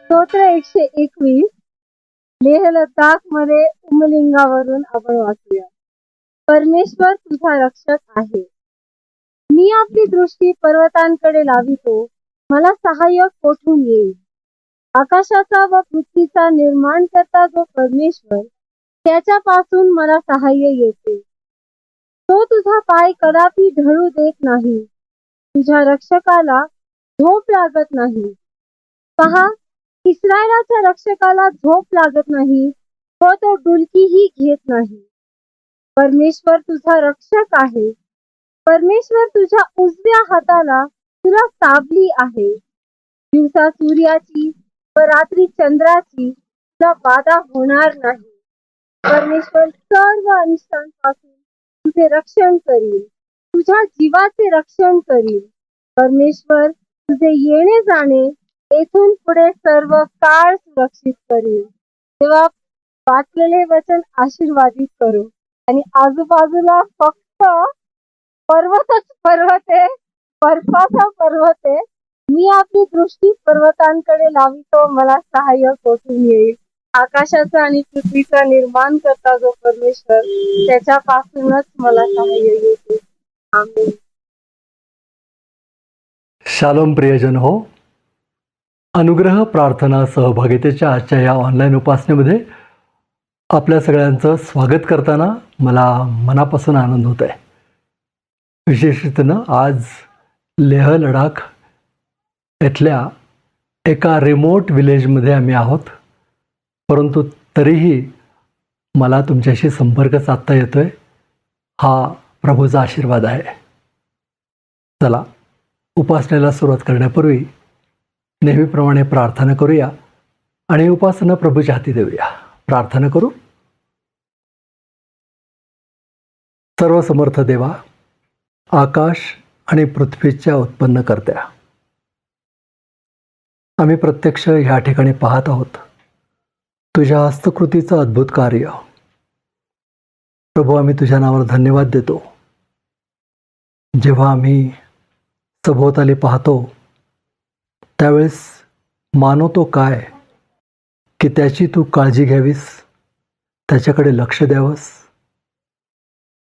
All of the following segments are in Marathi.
स्तोत्र 121 लेह लडाख मध्ये उमलिंगावरून आपण वाचूया. परमेश्वर तुझा रक्षक आहे. मी आपली दृष्टी पर्वतांकडे लावितो, मला सहाय्य कोठून येईल. आकाशाचा व पृथ्वीचा निर्माण करता जो परमेश्वर, त्याच्यापासून मला सहाय्य येते. तो तुझा पाय कदापि ढळू देत नाही, तुझ्या रक्षकाला झोप लागत नाही. पहा, इस्रायलाच्या रक्षकाला झोप लागत नाही व तो डुलकीही घेत नाही. परमेश्वर तुझा रक्षक आहे. परमेश्वर तुझ्या उजव्या हाताला तुला सावली आहे. दिवसा सूर्याची व रात्री चंद्राची तुला बाधा होणार नाही. परमेश्वर सर्व अनिष्टांपासून तुझे रक्षण करील, तुझ्या जीवाचे रक्षण करील. परमेश्वर तुझे येणे जाणे येथून पुढे सर्व काळ सुरक्षित करील. तेव्हा वाचलेले वचन आशीर्वादित करू आणि आजूबाजूला फक्त पर्वतच पर्वत आहे, बर्फाचा पर्वत आहे. मी आपली दृष्टी पर्वतांकडे लावितो, मला सहाय्य कोठून येईल. आकाशाचा आणि पृथ्वीचा निर्माण करता जो परमेश्वर, त्याच्यापासूनच मला सहाय्य येते. आमेन. शालोम प्रियजन हो, अनुग्रह प्रार्थना सहभागितेच्या आजच्या या ऑनलाईन उपासनेमध्ये आपल्या सगळ्यांचं स्वागत करताना मला मनापासून आनंद होत आहे. विशेषतः आज लेह लडाख येथल्या एका रिमोट विलेजमध्ये आम्ही आहोत, परंतु तरीही मला तुमच्याशी संपर्क साधता येतोय. हा प्रभूचा आशीर्वाद आहे. चला, उपासनेला सुरुवात करण्यापूर्वी नेहमीप्रमाणे प्रार्थना करूया आणि उपासना प्रभूच्या हाती देऊया. प्रार्थना करू. सर्वसमर्थ देवा, आकाश आणि पृथ्वीच्या उत्पन्न करत्या, आम्ही प्रत्यक्ष ह्या ठिकाणी पाहत आहोत तुझ्या हस्तकृतीचं अद्भुत कार्य. प्रभू, आम्ही तुझ्या नावावर धन्यवाद देतो. जेव्हा आम्ही सभोवताली पाहतो त्यावेळेस मानवतो काय की त्याची तू काळजी घ्यावीस, त्याच्याकडे लक्ष द्यावंस.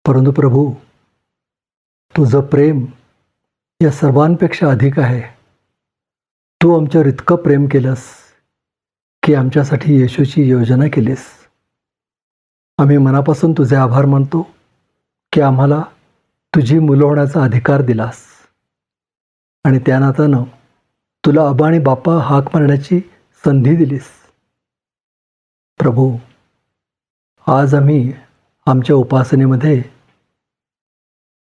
परंतु प्रभू, तुझं प्रेम या सर्वांपेक्षा अधिक आहे. तू आमच्यावर इतकं प्रेम केलंस की आमच्यासाठी येशूची योजना केलीस. आम्ही मनापासून तुझे आभार मानतो की आम्हाला तुझी मुलं होण्याचा अधिकार दिलास आणि त्या नात्यानं तुला अबा आणि बापा हाक मारण्याची संधी दिलीस. प्रभू, आज आम्ही आमच्या उपासनेमध्ये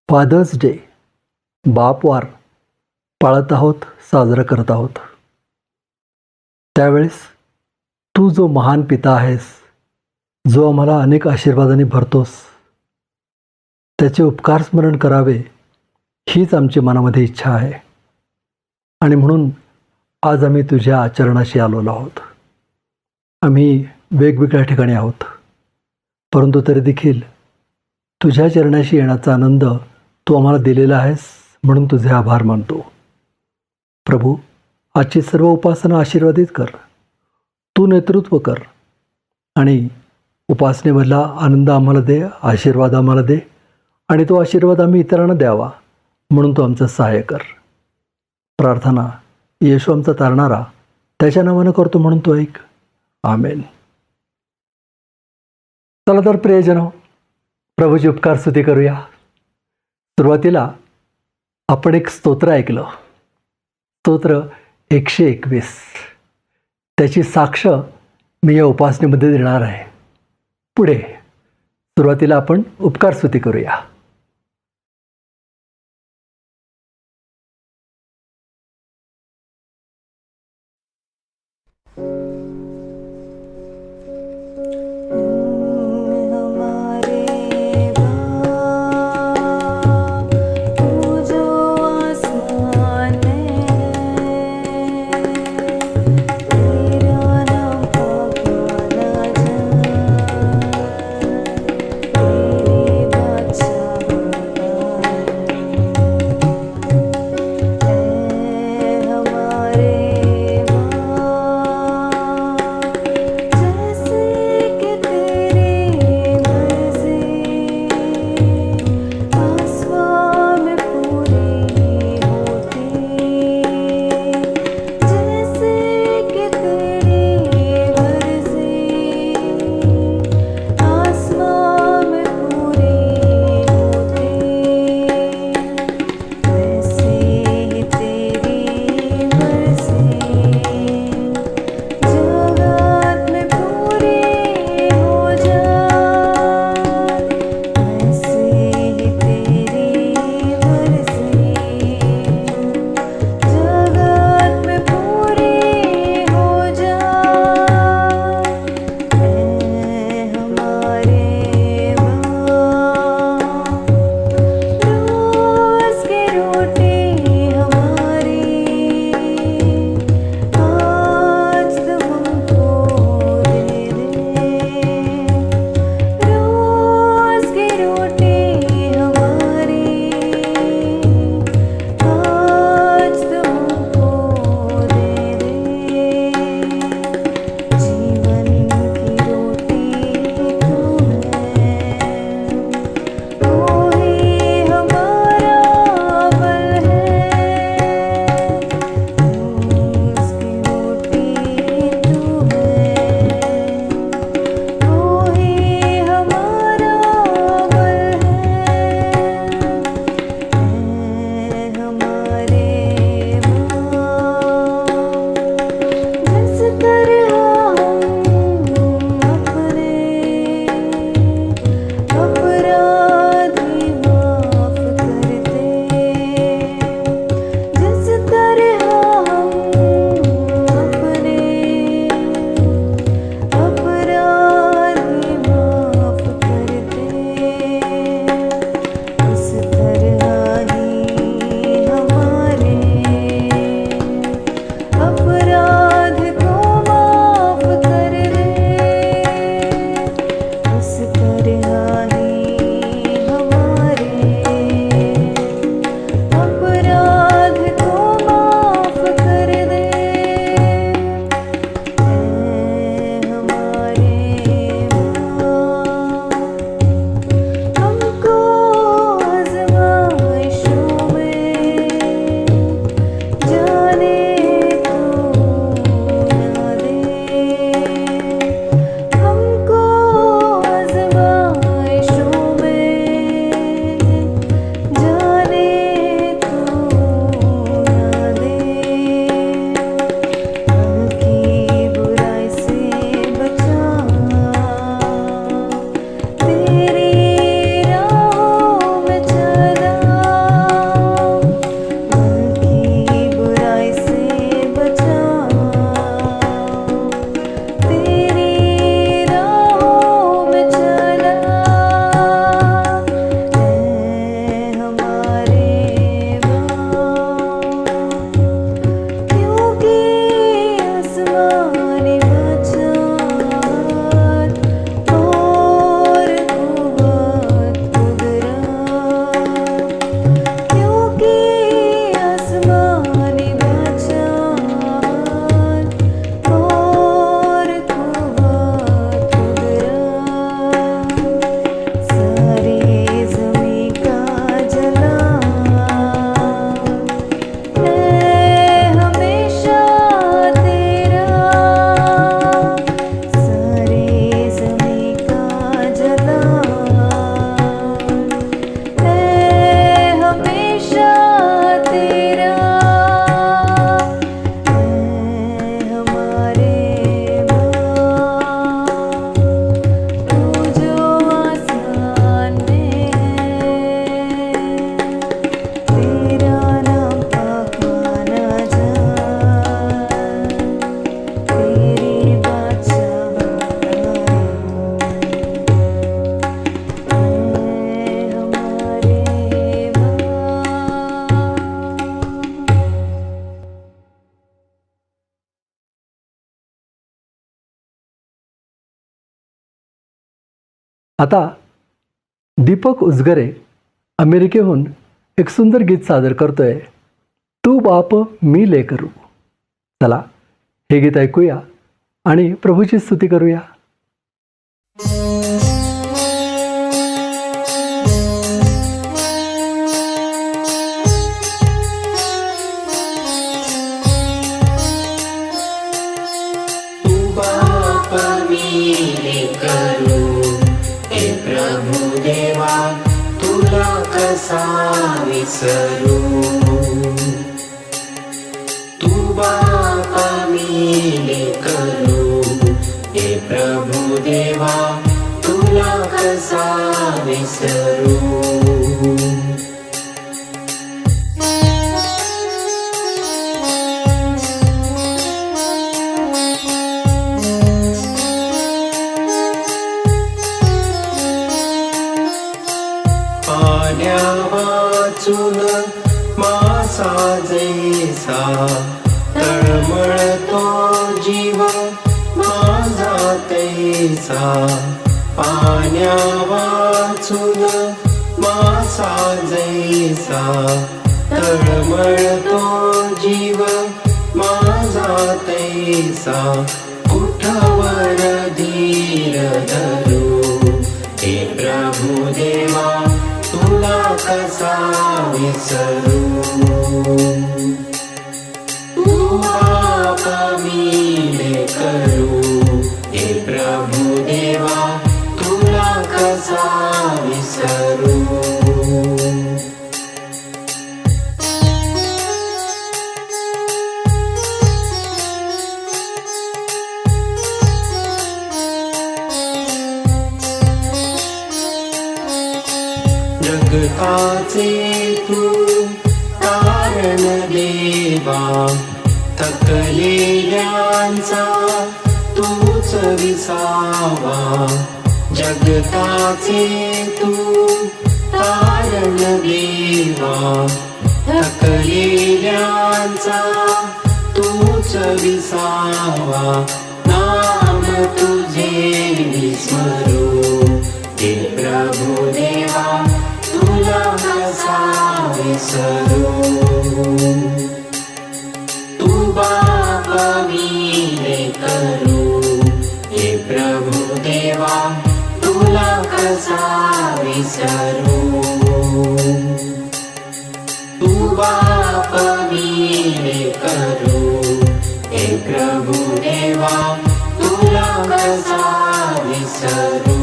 फादर्स डे, बापवार पाळत आहोत, साजरा करत आहोत. त्यावेळेस तू जो महान पिता आहेस, जो आम्हाला अनेक आशीर्वादाने भरतोस, त्याचे उपकार स्मरण करावे हीच आमची मनामध्ये इच्छा आहे. आणि म्हणून आज आम्ही तुझ्या आचरणाशी आलेलो आहोत. आम्ही वेगवेगळ्या ठिकाणी आहोत, परंतु तरी देखील तुझ्या चरणाशी येण्याचा आनंद तू आम्हाला दिलेला आहेस, म्हणून तुझे आभार मानतो. प्रभू, आजची सर्व उपासना आशीर्वादित कर. तू नेतृत्व कर आणि उपासनेमधला आनंद आम्हाला दे, आशीर्वाद आम्हाला दे आणि तो आशीर्वाद आम्ही इतरांना द्यावा, म्हणून तू आमचं सहाय्य कर. प्रार्थना येशू आमचा तारणारा त्याच्या नावानं करतो, म्हणून तो ऐक. आमेन. चला तर प्रियजनो, प्रभूची उपकार स्तुती करूया. सुरुवातीला आपण एक स्तोत्र ऐकलं, स्तोत्र 121. त्याची साक्ष मी या उपासनेमध्ये देणार आहे. पुढे सुरुवातीला आपण उपकार स्तुती करूया. तेरे आता दीपक उजगरे अमेरिकेहून एक सुंदर गीत सादर करतोय, तू बाप मी लेकरू. चला हे गीत ऐकूया आणि प्रभूची स्तुती करूया. विसरू तू बापा मी करू हे प्रभु देवा तुला कसा विसरू. वाचून मासा जैसा तळमळतो जीव माझा तैसा. पाण्या वाचून मासा जैसा तळमळतो जीव माझा तैसा. कुठवर धीर धरू हे प्रभु देवा तुला कसा विसरू. तू बापा मी करू हे प्रभु देवा तुला कसा विसरू. जगताचे तू तारण देवा थकलेल्यांचा तूच विसावा. जगताचे तू तारण देवा थकलेल्यांचा तूच विसावा. नाम तुझे विस्मरू हे प्रभु देवा तुला कसा विसरू. तू बापा मी करू हे प्रभु देवा तुला कसा विसरू. तू बापा मी करू हे प्रभु देवा तुला कसा विसरू.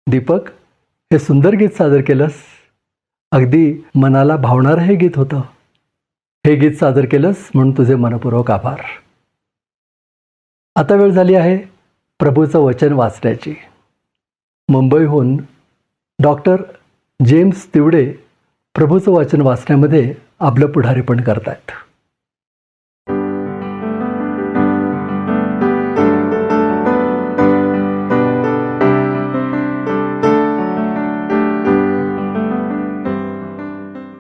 दीपक, हे सुंदर गीत सादर केलंस. अगदी मनाला भावणारं हे गीत होतं. हे गीत सादर केलंस म्हणून तुझे मनपूर्वक आभार. आता वेळ झाली आहे प्रभूचं वचन वाचण्याची. मुंबईहून डॉक्टर जेम्स तिवडे प्रभूचं वचन वाचण्यामध्ये आपलं पुढारीपण करतायत.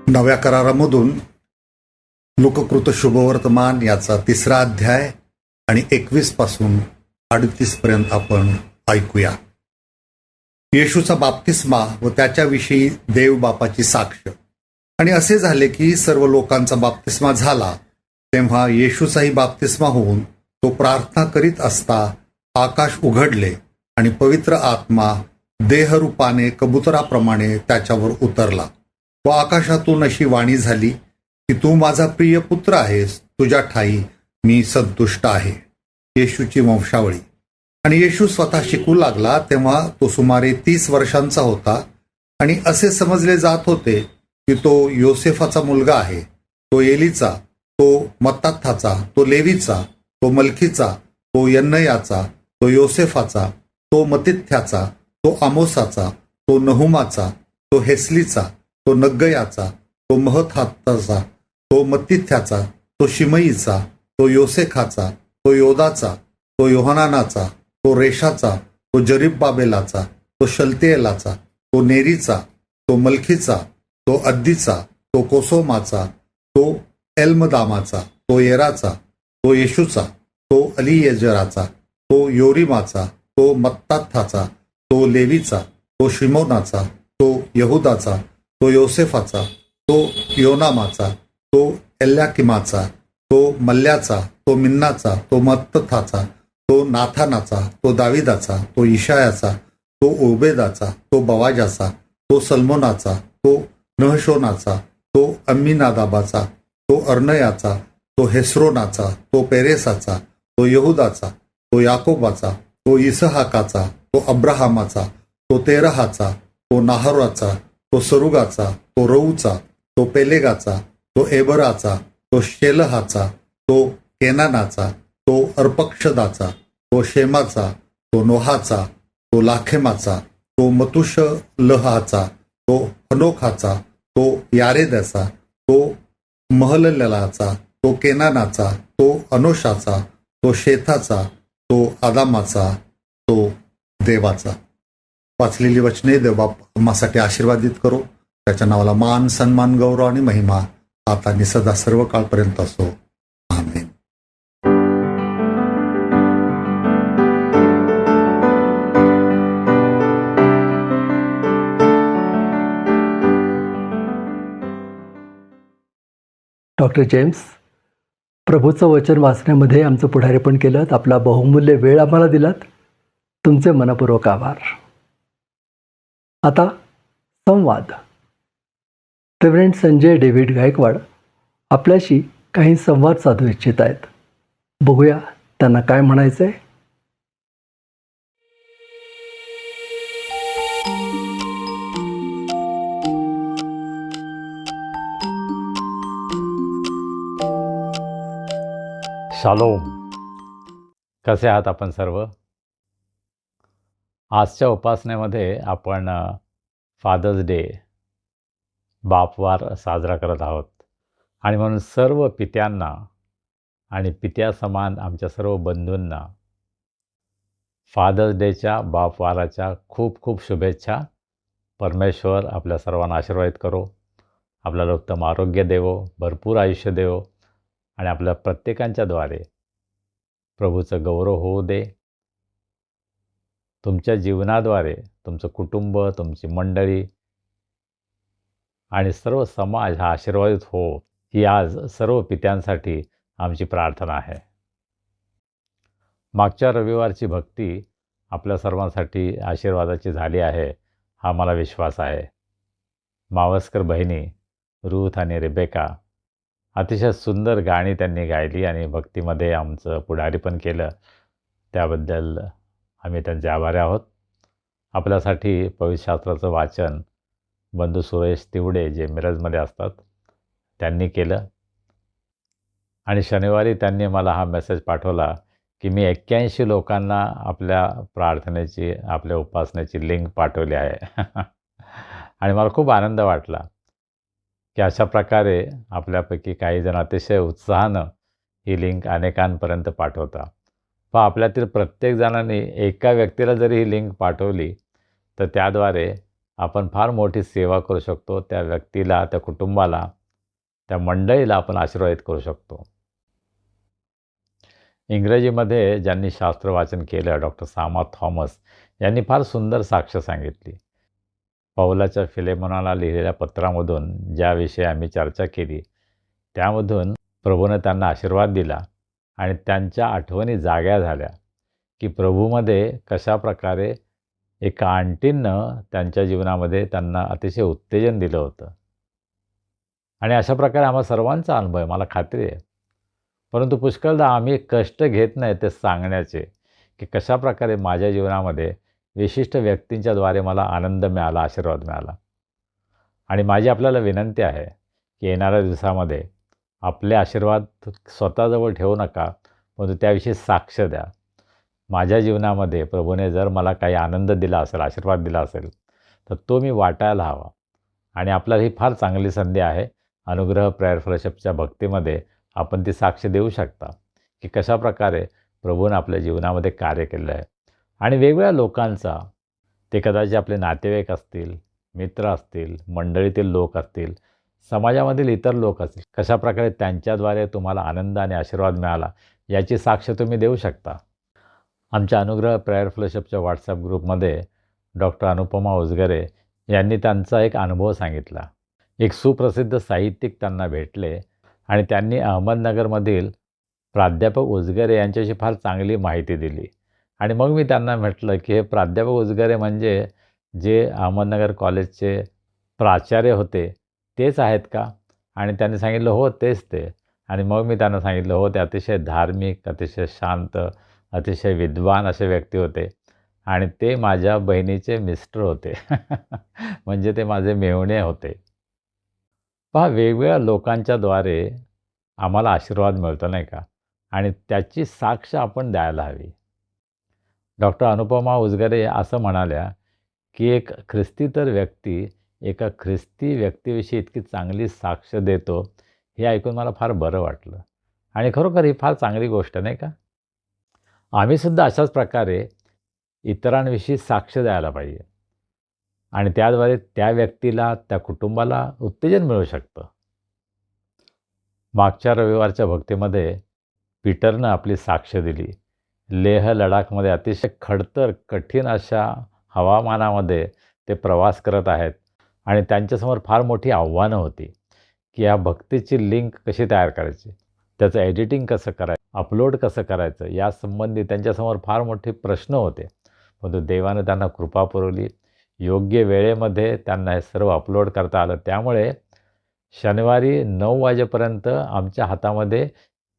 नव्या करारामधून लोककृत शुभवर्तमान याचा 3रा अध्याय आणि 21 पासून 38 पर्यंत आपण ऐकूया. येशूचा बाप्तिस्मा व त्याच्याविषयी देव बापाची साक्ष. आणि असे झाले की सर्व लोकांचा बाप्तिस्मा झाला तेव्हा येशूचाही बाप्तिस्मा होऊन तो प्रार्थना करीत असता आकाश उघडले आणि पवित्र आत्मा देहरूपाने कबुतराप्रमाणे त्याच्यावर उतरला. व आकाशातून अशी वाणी झाली की तू माझा प्रिय पुत्र आहेस, तुझ्या ठाई मी संतुष्ट आहे. येशूची वंशावळी. आणि येशू स्वतः शिकू लागला तेव्हा तो सुमारे 30 वर्षांचा होता आणि असे समजले जात होते की तो योसेफाचा मुलगा आहे, तो एलीचा, तो मत्ताथाचा, तो लेवीचा, तो मलखीचा, तो यन्नयाचा, तो योसेफाचा, तो मतिथ्याचा, तो आमोसाचा, तो नहुमाचा, तो हेस्लीचा, तो नग्गयाचा, तो महथाताचा, तो मत्तिथ्याचा, तो शिमईचा, तो योसेखाचा, तो योदाचा, तो योहानानाचा, तो रेशाचा, तो जरीब्बाबेलाचा, तो शलतेएलाचा, तो नेरीचा, तो मल्खीचा, तो अद्दीचा, तो कोसोमाचा, तो एल्मदामाचा, तो येराचा, तो येशूचा, तो अलियेजराचा, तो योरीमाचा, तो मत्ताथाचा, तो लेवीचा, तो शिमोनाचा, तो यहुदाचा, तो योसेफाचा, तो योनामाचा, तो एल्याकिमाचा, तो मल्ल्याचा, तो मिन्नाचा, तो मत्तथाचा, तो नाथानाचा, तो दाविदाचा, तो इशायाचा, तो ओबेदाचा, तो बवाजाचा, तो सल्मोनाचा, तो नहशोनाचा, तो अम्मीनादाबाचा, तो अर्नयाचा, तो हेस्रोनाचा, तो पेरेसाचा, तो यहुदाचा, तो याकोबाचा, तो इसहाकाचा, तो अब्राहामाचा, तो तेरहाचा, तो नाहराचा, तो सरुगाचा, तो रऊचा, तो पेलेगाचा, तो एबराचा, तो शेलहाचा, तो केनानाचा, तो अर्पक्षदाचा, तो शेमाचा, तो नोहाचा, तो लाखेमाचा, तो मतुशलहाचा, तो हनोखाचा, तो यारेदाचा, तो महललेलाचा, तो केनानाचा, तो अनोशाचा, तो शेथाचा, तो आदामाचा, तो देवाचा. वाचलेली वचने देवबापासाठी आशीर्वादित करो. त्याच्या नावाला मान, सन्मान, गौरव आणि महिमा आता आणि सदा सर्व काळपर्यंत असो. आमेन. डॉक्टर जेम्स, प्रभूचं वचन वाचण्यामध्ये आमचं पुढारीपण केलं, आपला बहुमूल्य वेळ आम्हाला दिलात. तुमचे मनपूर्वक आभार. आता संवाद. रेव्हरंड संजय डेव्हिड गायकवाड आपल्याशी काही संवाद साधू इच्छित आहेत. बघूया त्यांना काय म्हणायचं आहे. शालोम. कसे आहात आपण सर्व? आजच्या उपासनेमध्ये आपण फादर्स डे, बापवार साजरा करत आहोत. आणि म्हणून सर्व पित्यांना आणि पित्यासमान आमच्या सर्व बंधूंना फादर्स डेच्या, बापवाराच्या खूप खूप शुभेच्छा. परमेश्वर आपल्या सर्वांना आशीर्वादित करो, आपल्याला उत्तम आरोग्य देवो, भरपूर आयुष्य देवो आणि आपल्या प्रत्येकांच्याद्वारे प्रभूचं गौरव होऊ दे. तुमच्या जीवनाद्वारे तुमचं कुटुंब, तुमची मंडळी आणि सर्व समाज हा आशीर्वादित हो, ही आज सर्व पित्यांसाठी आमची प्रार्थना आहे. मागच्या रविवारची भक्ती आपल्या सर्वांसाठी आशीर्वादाची झाली आहे हा मला विश्वास आहे. मावस्कर बहिणी रूथ आणि रेबेका अतिशय सुंदर गाणी त्यांनी गायली आणि भक्तीमध्ये आमचं पुढारीपण केलं. त्याबद्दल आम्ही त्यांचे आभारी आहोत. आपल्यासाठी पवित्रशास्त्राचं वाचन बंधू सुरेश तिवडे जे मिरजमध्ये असतात त्यांनी केलं. आणि शनिवारी त्यांनी मला हा मेसेज पाठवला की मी 81 लोकांना आपल्या प्रार्थनेची, आपल्या उपासनेची लिंक पाठवली आहे. आणि मला खूप आनंद वाटला की अशा प्रकारे आपल्यापैकी काही जण अतिशय उत्साहानं ही लिंक अनेकांपर्यंत पाठवता. पण आपल्यातील प्रत्येक जणांनी एका व्यक्तीला जरी ही लिंक पाठवली तर त्याद्वारे आपण फार मोठी सेवा करू शकतो. त्या व्यक्तीला, त्या कुटुंबाला, त्या मंडळीला आपण आशीर्वादित करू शकतो. इंग्रजीमध्ये ज्यांनी शास्त्र वाचन केलं, डॉक्टर सामा थॉमस यांनी फार सुंदर साक्ष सांगितली. पौलाच्या फिलेमोनाला लिहिलेल्या पत्रामधून ज्याविषयी आम्ही चर्चा केली त्यामधून प्रभूने त्यांना आशीर्वाद दिला आणि त्यांच्या आठवणी जाग्या झाल्या की प्रभूमध्ये कशाप्रकारे एका आंटींनं त्यांच्या जीवनामध्ये त्यांना अतिशय उत्तेजन दिलं होतं. आणि अशा प्रकारे आम्हा सर्वांचा अनुभव आहे, मला खात्री आहे. परंतु पुष्कळदा आम्ही कष्ट घेत नाही ते सांगण्याचे की कशाप्रकारे माझ्या जीवनामध्ये विशिष्ट व्यक्तींच्याद्वारे मला आनंद मिळाला, आशीर्वाद मिळाला. आणि माझी आपल्याला विनंती आहे की येणाऱ्या दिवसामध्ये आपले आशीर्वाद स्वतःजवळ ठेवू नका, परंतु त्याविषयी साक्ष द्या. माझ्या जीवनामध्ये प्रभूने जर मला काही आनंद दिला असेल, आशीर्वाद दिला असेल तर तो मी वाटायला हवा. आणि आपल्याला ही फार चांगली संधी आहे. अनुग्रह प्रेयर फेलोशिपच्या भक्तीमध्ये आपण ती साक्ष देऊ शकता की कशाप्रकारे प्रभूने आपल्या जीवनामध्ये कार्य केलं आहे. आणि वेगवेगळ्या लोकांचा, ते कदाचित आपले नातेवाईक असतील, मित्र असतील, मंडळीतील लोक असतील, समाजामधील इतर लोक असतील, कशाप्रकारे त्यांच्याद्वारे तुम्हाला आनंद आणि आशीर्वाद मिळाला याची साक्ष तुम्ही देऊ शकता. आमच्या अनुग्रह प्रेयर फेलोशिपच्या व्हॉट्सॲप ग्रुपमध्ये डॉक्टर अनुपमा उजगरे यांनी त्यांचा एक अनुभव सांगितला. एक सुप्रसिद्ध साहित्यिक त्यांना भेटले आणि त्यांनी अहमदनगरमधील प्राध्यापक उजगरे यांच्याशी फार चांगली माहिती दिली. आणि मग मी त्यांना म्हटलं की हे प्राध्यापक उजगरे म्हणजे जे अहमदनगर कॉलेजचे प्राचार्य होते तेच आहेत का? आणि त्यांनी सांगितलं हो तेच ते. आणि मग मी त्यांना सांगितलं हो ते अतिशय धार्मिक, अतिशय शांत, अतिशय विद्वान असे व्यक्ती होते आणि ते माझ्या बहिणीचे मिस्टर होते. म्हणजे ते माझे मेहुणे होते. पहा, वेगवेगळ्या लोकांच्याद्वारे आम्हाला आशीर्वाद मिळतो नाही का? आणि त्याची साक्ष आपण द्यायला हवी. डॉक्टर अनुपमा उजगरे असं म्हणाल्या की एक ख्रिस्तीतर व्यक्ती एका ख्रिस्ती व्यक्तीविषयी इतकी चांगली साक्ष देतो हे ऐकून मला फार बरं वाटलं. आणि खरोखर ही फार चांगली गोष्ट नाही का? आम्हीसुद्धा अशाच प्रकारे इतरांविषयी साक्ष द्यायला पाहिजे आणि त्याद्वारे त्या व्यक्तीला, त्या कुटुंबाला उत्तेजन मिळू शकतं. मागच्या रविवारच्या भक्तीमध्ये पीटरनं आपली साक्ष दिली. लेह लडाखमध्ये अतिशय खडतर, कठीण अशा हवामानामध्ये ते प्रवास करत आहेत आणि त्यांच्यासमोर फार मोठी आव्हानं होती की या भक्तीची लिंक कशी तयार करायची, त्याचं एडिटिंग कसं करायचं, अपलोड कसं करायचं यासंबंधी त्यांच्यासमोर फार मोठे प्रश्न होते. परंतु देवानं त्यांना कृपा पुरवली. योग्य वेळेमध्ये त्यांना हे सर्व अपलोड करता आलं. त्यामुळे शनिवारी 9 वाजेपर्यंत आमच्या हातामध्ये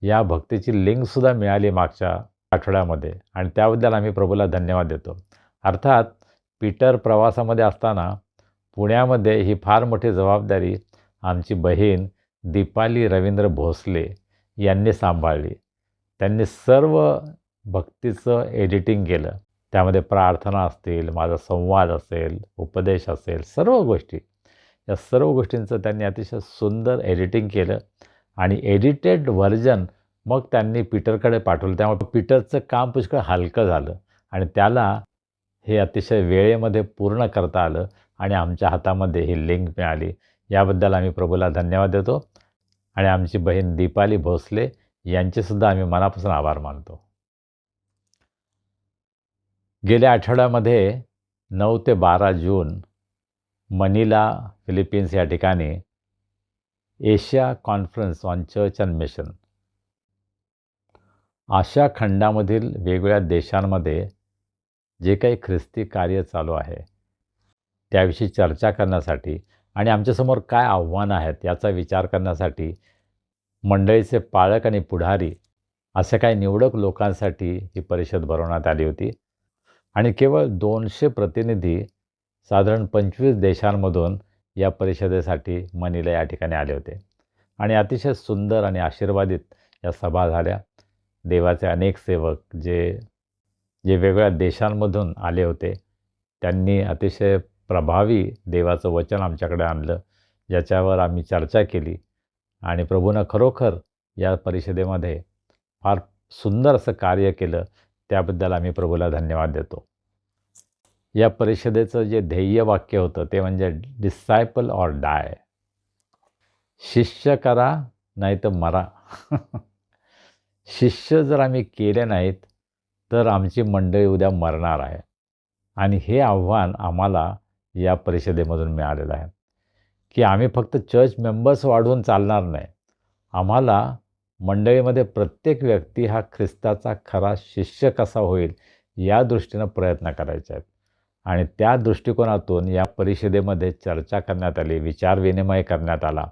या भक्तीची लिंकसुद्धा मिळाली मागच्या आठवड्यामध्ये आणि त्याबद्दल आम्ही प्रभूला धन्यवाद देतो. अर्थात पीटर प्रवासामध्ये असताना पुण्यामध्ये ही फार मोठी जबाबदारी आमची बहीण दीपाली रवींद्र भोसले यांनी सांभाळली. त्यांनी सर्व भक्तीचं एडिटिंग केलं. त्यामध्ये प्रार्थना असतील, माझा संवाद असेल, उपदेश असेल, सर्व गोष्टी, या सर्व गोष्टींचं त्यांनी अतिशय सुंदर एडिटिंग केलं आणि एडिटेड व्हर्जन मग त्यांनी पीटरकडे पाठवलं. त्यामुळे पीटरचं काम पुष्कळ हलकं झालं आणि त्याला हे अतिशय वेळेमध्ये पूर्ण करता आलं आणि आमच्या हातामध्ये ही लिंक मिळाली. याबद्दल आम्ही प्रभूला धन्यवाद देतो आणि आमची बहीण दीपाली भोसले यांचेसुद्धा आम्ही मनापासून आभार मानतो. गेल्या आठवड्यामध्ये 9 ते 12 जून मनिला, फिलिपिन्स या ठिकाणी Asia conference on church and mission, आशिया खंडामधील वेगवेगळ्या देशांमध्ये जे काही ख्रिस्ती कार्य चालू आहे त्याविषयी चर्चा करण्यासाठी आणि आमच्यासमोर काय आव्हानं आहेत याचा विचार करण्यासाठी मंडळीचे पालक आणि पुढारी असे काही निवडक लोकांसाठी ही परिषद भरवण्यात आली होती. आणि केवळ 200 प्रतिनिधी साधारण 25 देशांमधून या परिषदेसाठी मनिला या ठिकाणी आले होते आणि अतिशय सुंदर आणि आशीर्वादित या सभा झाल्या. देवाचे अनेक सेवक जे वेगवेगळ्या देशांमधून आले होते त्यांनी अतिशय प्रभावी देवाचं वचन आमच्याकडे आणलं, ज्याच्यावर आम्ही चर्चा केली आणि प्रभूनं खरोखर या परिषदेमध्ये फार सुंदर असं कार्य केलं. त्याबद्दल आम्ही प्रभूला धन्यवाद देतो. या परिषदेचं जे ध्येय वाक्य होतं ते म्हणजे डिसायपल ऑर डाय, शिष्य करा नाही तर मरा. शिष्य जर आम्ही केले नाहीत तर आमची मंडळी उद्या मरणार आहे आणि हे आव्हान आम्हाला या परिषदेमधून मिळालेलं आहे की आम्ही फक्त चर्च मेंबर्स वाढवून चालणार नाही. आम्हाला मंडळीमध्ये प्रत्येक व्यक्ती हा ख्रिस्ताचा खरा शिष्य कसा होईल या दृष्टीनं प्रयत्न करायचे आहेत आणि त्या दृष्टिकोनातून या परिषदेमध्ये चर्चा करण्यात आली, विचारविनिमय करण्यात आला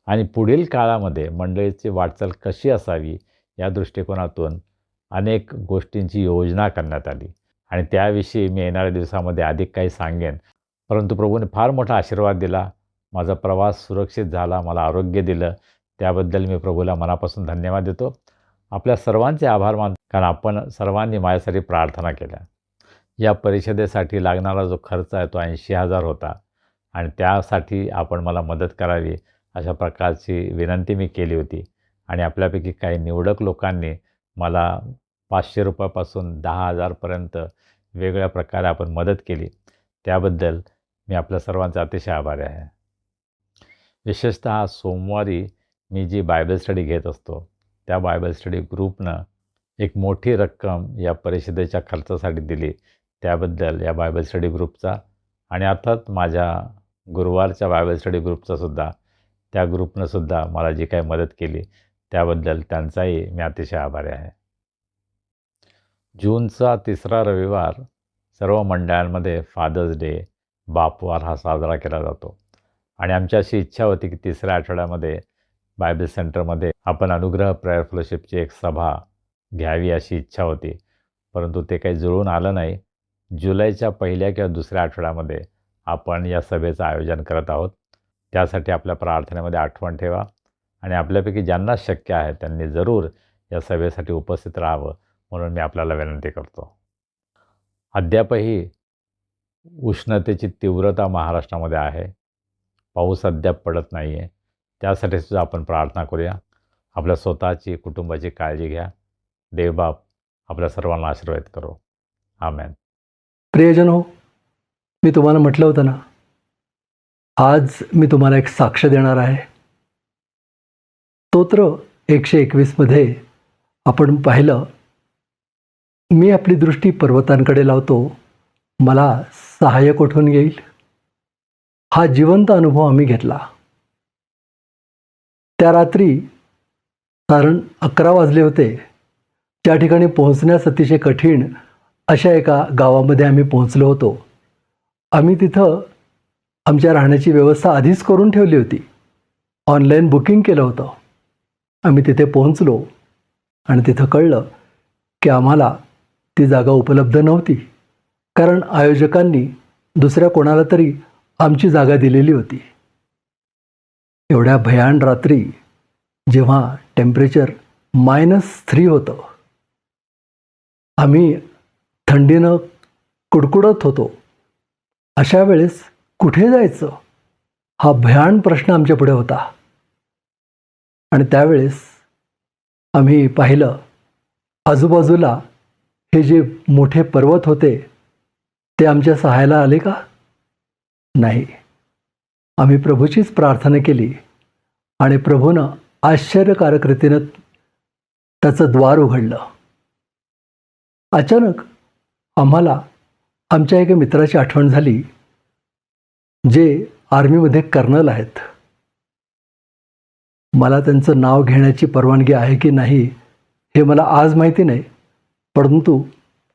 आणि पुढील काळामध्ये मंडळीची वाटचाल कशी असावी या दृष्टिकोनातून अनेक गोष्टींची योजना करण्यात आली आणि त्याविषयी मी येणाऱ्या दिवसामध्ये अधिक काही सांगेन. परंतु प्रभूने फार मोठा आशीर्वाद दिला. माझा प्रवास सुरक्षित झाला, मला आरोग्य दिलं. त्याबद्दल मी प्रभूला मनापासून धन्यवाद देतो. आपल्या सर्वांचे आभार मानतो कारण आपण सर्वांनी माझ्यासाठी प्रार्थना केल्या. या परिषदेसाठी लागणारा जो खर्च आहे तो 80,000 होता आणि त्यासाठी आपण मला मदत करावी अशा प्रकारची विनंती मी केली होती आणि आपल्यापैकी काही निवडक लोकांनी मला 500 रुपयापासून 10,000 पर्यंत वेगवेगळ्या प्रकारे आपण मदत केली. त्याबद्दल मी आपल्या सर्वांचा अतिशय आभारी आहे. विशेषतः सोमवारी मी जी बायबल स्टडी घेत असतो त्या बायबल स्टडी ग्रुपनं एक मोठी रक्कम या परिषदेच्या खर्चासाठी दिली, त्याबद्दल या बायबल स्टडी ग्रुपचा आणि अर्थात माझ्या गुरुवारच्या बायबल स्टडी ग्रुपचासुद्धा, त्या ग्रुपनंसुद्धा मला जी काही मदत केली त्याबद्दल त्यांचाही मी अतिशय आभारी आहे. जूनचा 3रा रविवार सर्व मंडळांमध्ये फादर्स डे, बापवार हा साजरा केला जातो आणि आमची अशी इच्छा होती की 3ऱ्या आठवड्यामध्ये बायबल सेंटरमध्ये आपण अनुग्रह प्रेयर फेलोशिपची एक सभा घ्यावी अशी इच्छा होती, परंतु ते काही जुळून आलं नाही. जुलैच्या 1ल्या किंवा 2ऱ्या आठवड्यामध्ये आपण या सभेचं आयोजन करत आहोत. त्यासाठी आपल्या प्रार्थनेमध्ये आठवण ठेवा आणि आपल्यापैकी ज्यांना शक्य आहे त्यांनी जरूर या सभेसाठी उपस्थित राहावं म्हणून मी आपल्याला विनंती करतो. अद्यापही उष्णतेची तीव्रता महाराष्ट्रामध्ये आहे. पाऊस अद्याप पडत नाही आहे. त्यासाठी सुद्धा आपण प्रार्थना करूया. आपल्या स्वतःची, कुटुंबाची काळजी घ्या. देवबाप आपल्या सर्वांना आशीर्वाद करो. आमेन. प्रियजनो, मी तुम्हाला म्हटलं होतं ना, आज मी तुम्हाला एक साक्ष देणार आहे. स्तोत्र 121मध्ये आपण पाहिलं, मी आपली दृष्टी पर्वतांकडे लावतो, मला सहाय्य कोठून येईल. हा जिवंत अनुभव आम्ही घेतला. त्या रात्री साधारण 11 वाजले होते. त्या ठिकाणी पोहोचण्यास अतिशय कठीण अशा एका गावामध्ये आम्ही पोहोचलो होतो. आम्ही तिथं आमच्या राहण्याची व्यवस्था आधीच करून ठेवली होती. ऑनलाईन बुकिंग केलं होतं. आम्ही तिथे पोहोचलो आणि तिथं कळलं की आम्हाला ती जागा उपलब्ध नव्हती, कारण आयोजकांनी दुसऱ्या कोणाला तरी आमची जागा दिलेली होती. एवढ्या भयान रात्री जेव्हा टेम्परेचर -3 होतं, आम्ही थंडीनं कुडकुडत होतो. अशा वेळेस कुठे जायचं हा भयान प्रश्न आमच्या पुढे होता. आणि त्यावेळेस आम्ही पाहिलं, आजूबाजूला हे जे मोठे पर्वत होते ते आमच्या सहाय्याला आले का? नाही. आम्ही प्रभूचीच प्रार्थना केली आणि प्रभूनं आश्चर्यकारक रीतीनं त्याचं द्वार उघडलं. अचानक आम्हाला आमच्या एका मित्राची आठवण झाली, जे आर्मीमध्ये कर्नल आहेत. मला त्यांचं नाव घेण्याची परवानगी आहे की नाही हे मला आज माहिती नाही, परंतु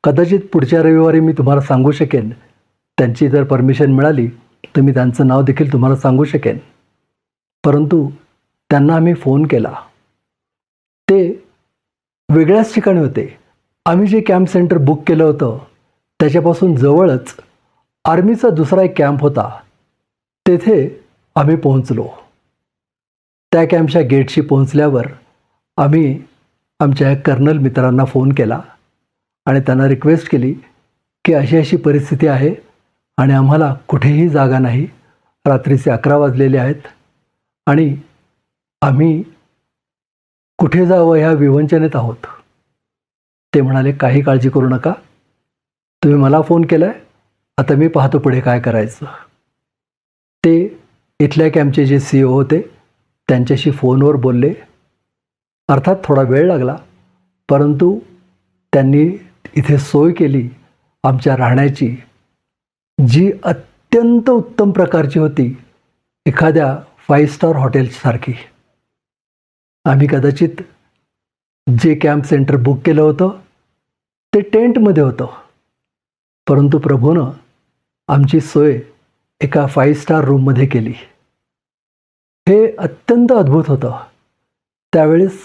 कदाचित पुढच्या रविवारी मी तुम्हाला सांगू शकेन. त्यांची जर परमिशन मिळाली तर मी त्यांचं नाव देखील तुम्हाला सांगू शकेन. परंतु त्यांना आम्ही फोन केला. ते वेगळ्याच ठिकाणी होते. आम्ही जे कॅम्प सेंटर बुक केलं होतं त्याच्यापासून जवळच आर्मीचा दुसरा एक कॅम्प होता. तेथे आम्ही पोहोचलो. त्या कॅम्पच्या गेटशी पोहोचल्यावर आम्ही आमच्या कर्नल मित्रांना फोन केला आणि त्यांना रिक्वेस्ट केली की अशी अशी परिस्थिती आहे आणि आम्हाला कुठेही जागा नाही. रात्रीचे 11 वाजलेले आहेत आणि आम्ही कुठे जावं ह्या विवंचनेत आहोत. ते म्हणाले, काही काळजी करू नका, तुम्ही मला फोन केला आहे, आता मी पाहतो पुढे काय करायचं. ते इथल्या कॅम्पचे जे CEO होते त्यांच्याशी फोनवर बोलले. अर्थात थोडा वेळ लागला, परंतु त्यांनी इथे सोय केली आमच्या राहण्याची, जी अत्यंत उत्तम प्रकारची होती, एखाद्या 5 स्टार हॉटेलसारखी. आम्ही कदाचित जे कॅम्प सेंटर बुक केलं होतं ते टेंटमध्ये होतं, परंतु प्रभूनं आमची सोय एका 5 स्टार रूममध्ये केली. हे अत्यंत अद्भुत होतं. त्यावेळेस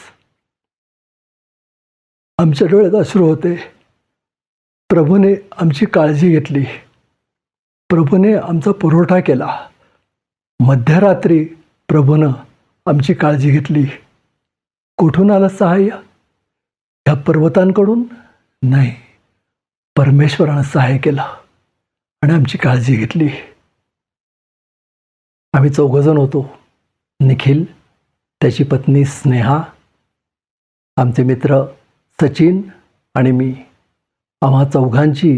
आमच्या डोळ्यात अश्रू होते. प्रभूने आमची काळजी घेतली. प्रभूने आमचा पुरवठा केला. मध्यरात्री प्रभूनं आमची काळजी घेतली. कुठून आलं सहाय्य? ह्या पर्वतांकडून नाही, परमेश्वरानं सहाय्य केलं आणि आमची काळजी घेतली. आम्ही 4 जण होतो. निखिल, त्याची पत्नी स्नेहा, आमचे मित्र सचिन आणि मी. आम्हा 4घांची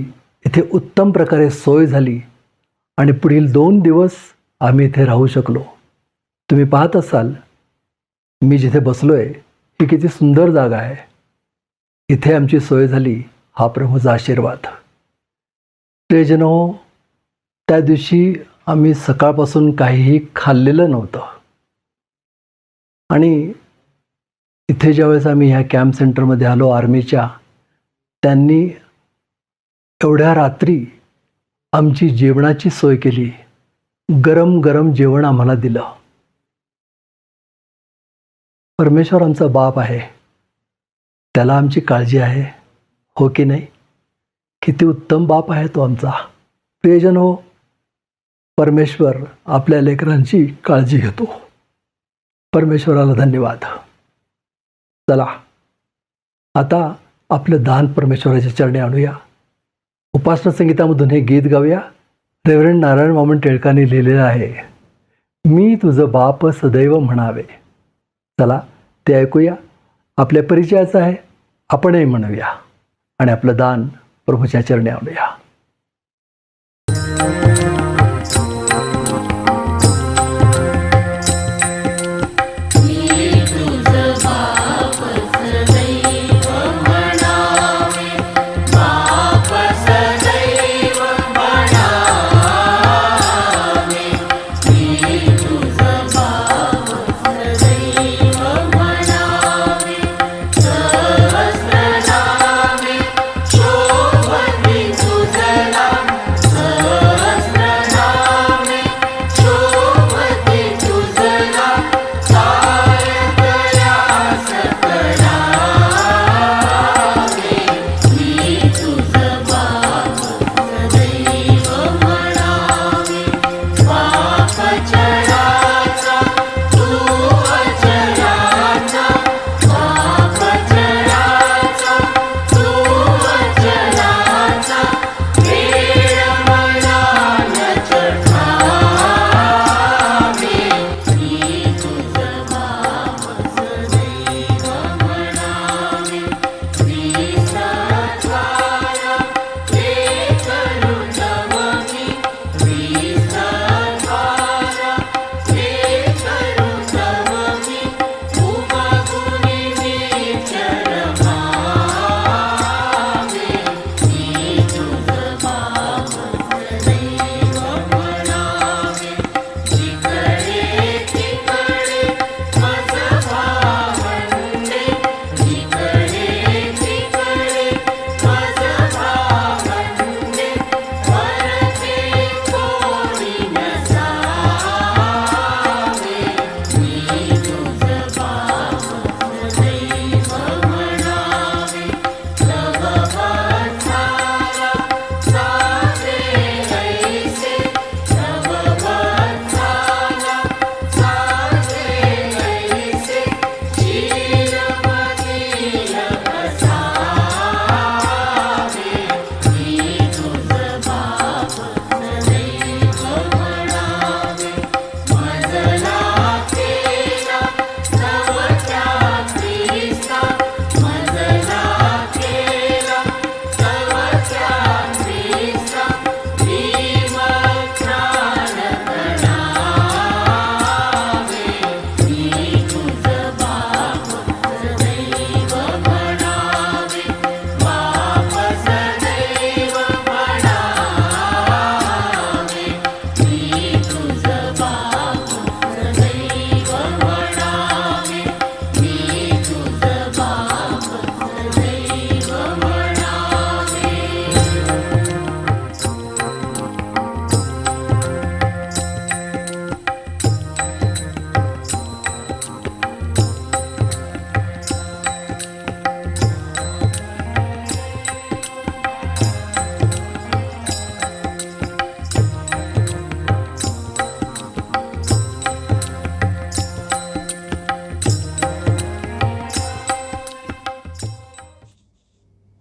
इथे उत्तम प्रकारे सोय झाली आणि पुढील 2 दिवस आम्ही इथे राहू शकलो. तुम्ही पाहत असाल मी जिथे बसलोय ही किती सुंदर जागा आहे. इथे आमची सोय झाली हा प्रभूचा आशीर्वाद. प्रियजनो, त्या दिवशी आम्ही सकाळपासून काहीही खाल्लेलं नव्हतं आणि इथे ज्यावेळेस आम्ही ह्या कॅम्प सेंटरमध्ये आलो आर्मीच्या, त्यांनी एवढ्या रात्री आमची जेवणाची सोय केली. गरम गरम जेवण आम्हाला दिलं. परमेश्वर आमचा बाप आहे, त्याला आमची काळजी आहे, हो की नाही? किती उत्तम बाप आहे तो आमचा. प्रियजन हो, परमेश्वर आपल्या लेकरांची काळजी घेतो. परमेश्वराला धन्यवाद. चला आता आपलं दान परमेश्वराच्या चरणी आणूया. उपासना संगीतामधून हे गीत गाऊया. रेव्हरंड नारायण वामन टिळकांनी लिहिलेलं आहे, मी तुझं बाप सदैव म्हणावे. चला ते ऐकूया. आपल्या परिचयाचं आहे, आपणही म्हणूया आणि आपलं दान प्रभूच्या चरणी आणूया.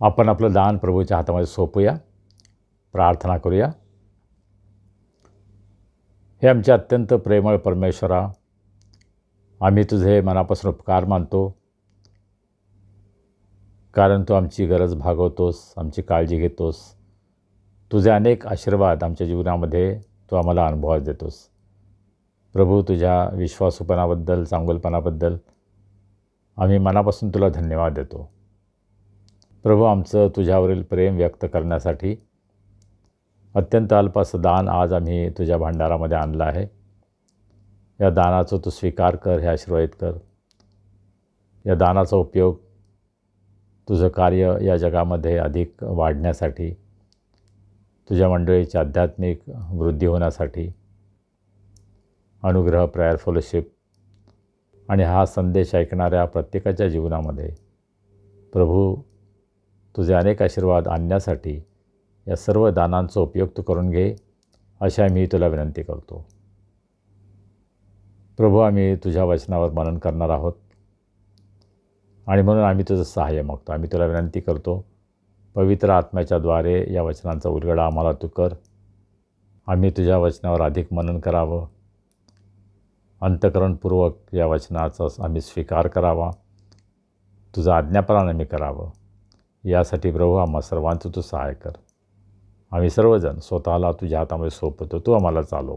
आपण आपलं दान प्रभूच्या हातामध्ये सोपूया, प्रार्थना करूया. हे आमचे अत्यंत प्रेमळ परमेश्वरा, आम्ही तुझे मनापासून उपकार मानतो, कारण तू आमची गरज भागवतोस, आमची काळजी घेतोस. तुझे अनेक आशीर्वाद आमच्या जीवनामध्ये तू आम्हाला अनुभवास देतोस. प्रभू, तुझ्या विश्वासूपणाबद्दल, चांगुलपणाबद्दल आम्ही मनापासून तुला धन्यवाद देतो. प्रभू, आमचं तुझ्यावरील प्रेम व्यक्त करण्यासाठी अत्यंत अल्प असं दान आज आम्ही तुझ्या भांडारामध्ये आणलं आहे. या दानाचा तू स्वीकार कर, हे आशीर्वादित कर. या दानाचा उपयोग तुझं कार्य या जगामध्ये अधिक वाढण्यासाठी, तुझ्या मंडळीची आध्यात्मिक वृद्धी होण्यासाठी, अनुग्रह, प्रेयर, फेलोशिप आणि हा संदेश ऐकणाऱ्या प्रत्येकाच्या जीवनामध्ये प्रभू तुझे अनेक आशीर्वाद आणण्यासाठी या सर्व दानांचा उपयोग तू करून घे, अशी आम्ही तुला विनंती करतो. प्रभू, आम्ही तुझ्या वचनावर मनन करणार आहोत आणि म्हणून आम्ही तुझं सहाय्य मागतो. आम्ही तुला विनंती करतो, पवित्र आत्म्याच्या द्वारे या वचनांचा उलगडा आम्हाला तू कर. आम्ही तुझ्या वचनावर अधिक मनन करावं, अंतःकरणपूर्वक या वचनाचा आम्ही स्वीकार करावा, तुझं आज्ञापालन आम्ही करावं. यासाठी प्रभू आम्हा सर्वांचं तू सहाय्य कर. आम्ही सर्वजण स्वतःला तुझ्या हातामध्ये सोपवतो, तू आम्हाला चालव.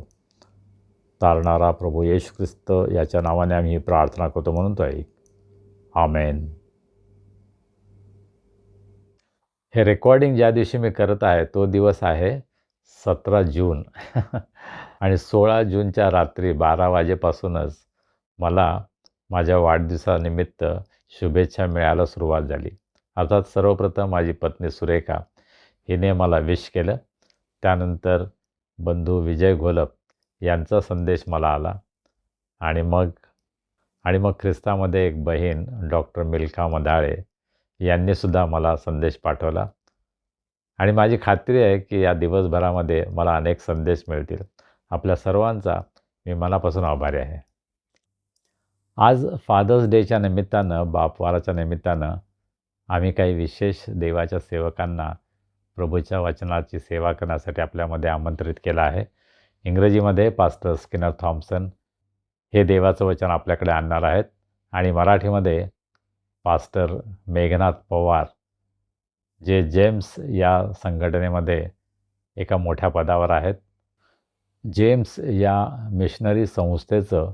तारणारा प्रभू येशू ख्रिस्त याच्या नावाने आम्ही ही प्रार्थना करतो, म्हणून तो ऐक. आमेन. हे रेकॉर्डिंग ज्या दिवशी मी करत आहे तो दिवस आहे 17 जून आणि 16 जूनच्या रात्री 12 वाजेपासूनच मला माझ्या वाढदिवसानिमित्त शुभेच्छा मिळायला सुरुवात झाली. अर्थात सर्वप्रथम माझी पत्नी सुरेखा हिने मला विश केलं. त्यानंतर बंधू विजय घोलप यांचा संदेश मला आला आणि मग ख्रिस्तामध्ये एक बहीण डॉक्टर मिल्खा मदाळे यांनीसुद्धा मला संदेश पाठवला आणि माझी खात्री आहे की या दिवसभरामध्ये मला अनेक संदेश मिळतील. आपल्या सर्वांचा मी मनापासून आभारी आहे. आज फादर्स डेच्या निमित्तानं, बापवाराच्या निमित्तानं आम्ही काही विशेष देवाच्या सेवकांना प्रभूच्या वचनाची सेवा करण्यासाठी आपल्यामध्ये आमंत्रित केलं आहे. इंग्रजीमध्ये पास्टर स्किनर थॉम्सन हे देवाचं वचन आपल्याकडे आणणार आहेत आणि मराठीमध्ये पास्टर मेघनाथ पवार जे जेम्स या संघटनेमध्ये एका मोठ्या पदावर आहेत. जेम्स या मिशनरी संस्थेचं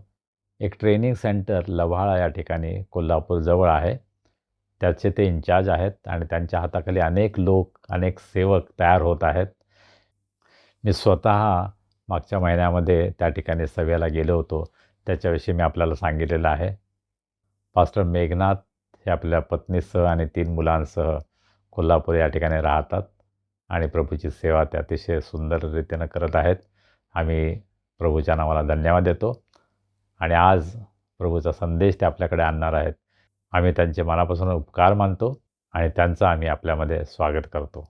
एक ट्रेनिंग सेंटर लव्हाळा या ठिकाणी कोल्हापूरजवळ आहे. त्याचे ते इन्चार्ज आहेत आणि त्यांच्या हाताखाली अनेक लोक, अनेक सेवक तयार होत आहेत. मी स्वतः मागच्या महिन्यामध्ये त्या ठिकाणी सभेला गेलो होतो. त्याच्याविषयी मी आपल्याला सांगितलेलं आहे. पास्टर मेघनाथ हे आपल्या पत्नीसह आणि 3 मुलांसह कोल्हापूर या ठिकाणी राहतात आणि प्रभूची सेवा ते अतिशय सुंदर रीतीनं करत आहेत. आम्ही प्रभूच्या नावाला धन्यवाद देतो आणि आज प्रभूचा संदेश ते आपल्याकडे आणणार आहेत. आम्ही त्यांचे मनापासून उपकार मानतो आणि त्यांचं आम्ही आपल्यामध्ये स्वागत करतो.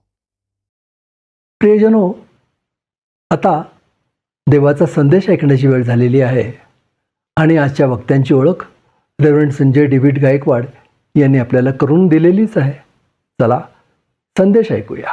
प्रियजनो, आता देवाचा संदेश ऐकण्याची वेळ झालेली आहे आणि आजच्या वक्त्यांची ओळख रेव्हरंड संजय डेव्हिड गायकवाड यांनी आपल्याला करून दिलेलीच आहे. चला संदेश ऐकूया.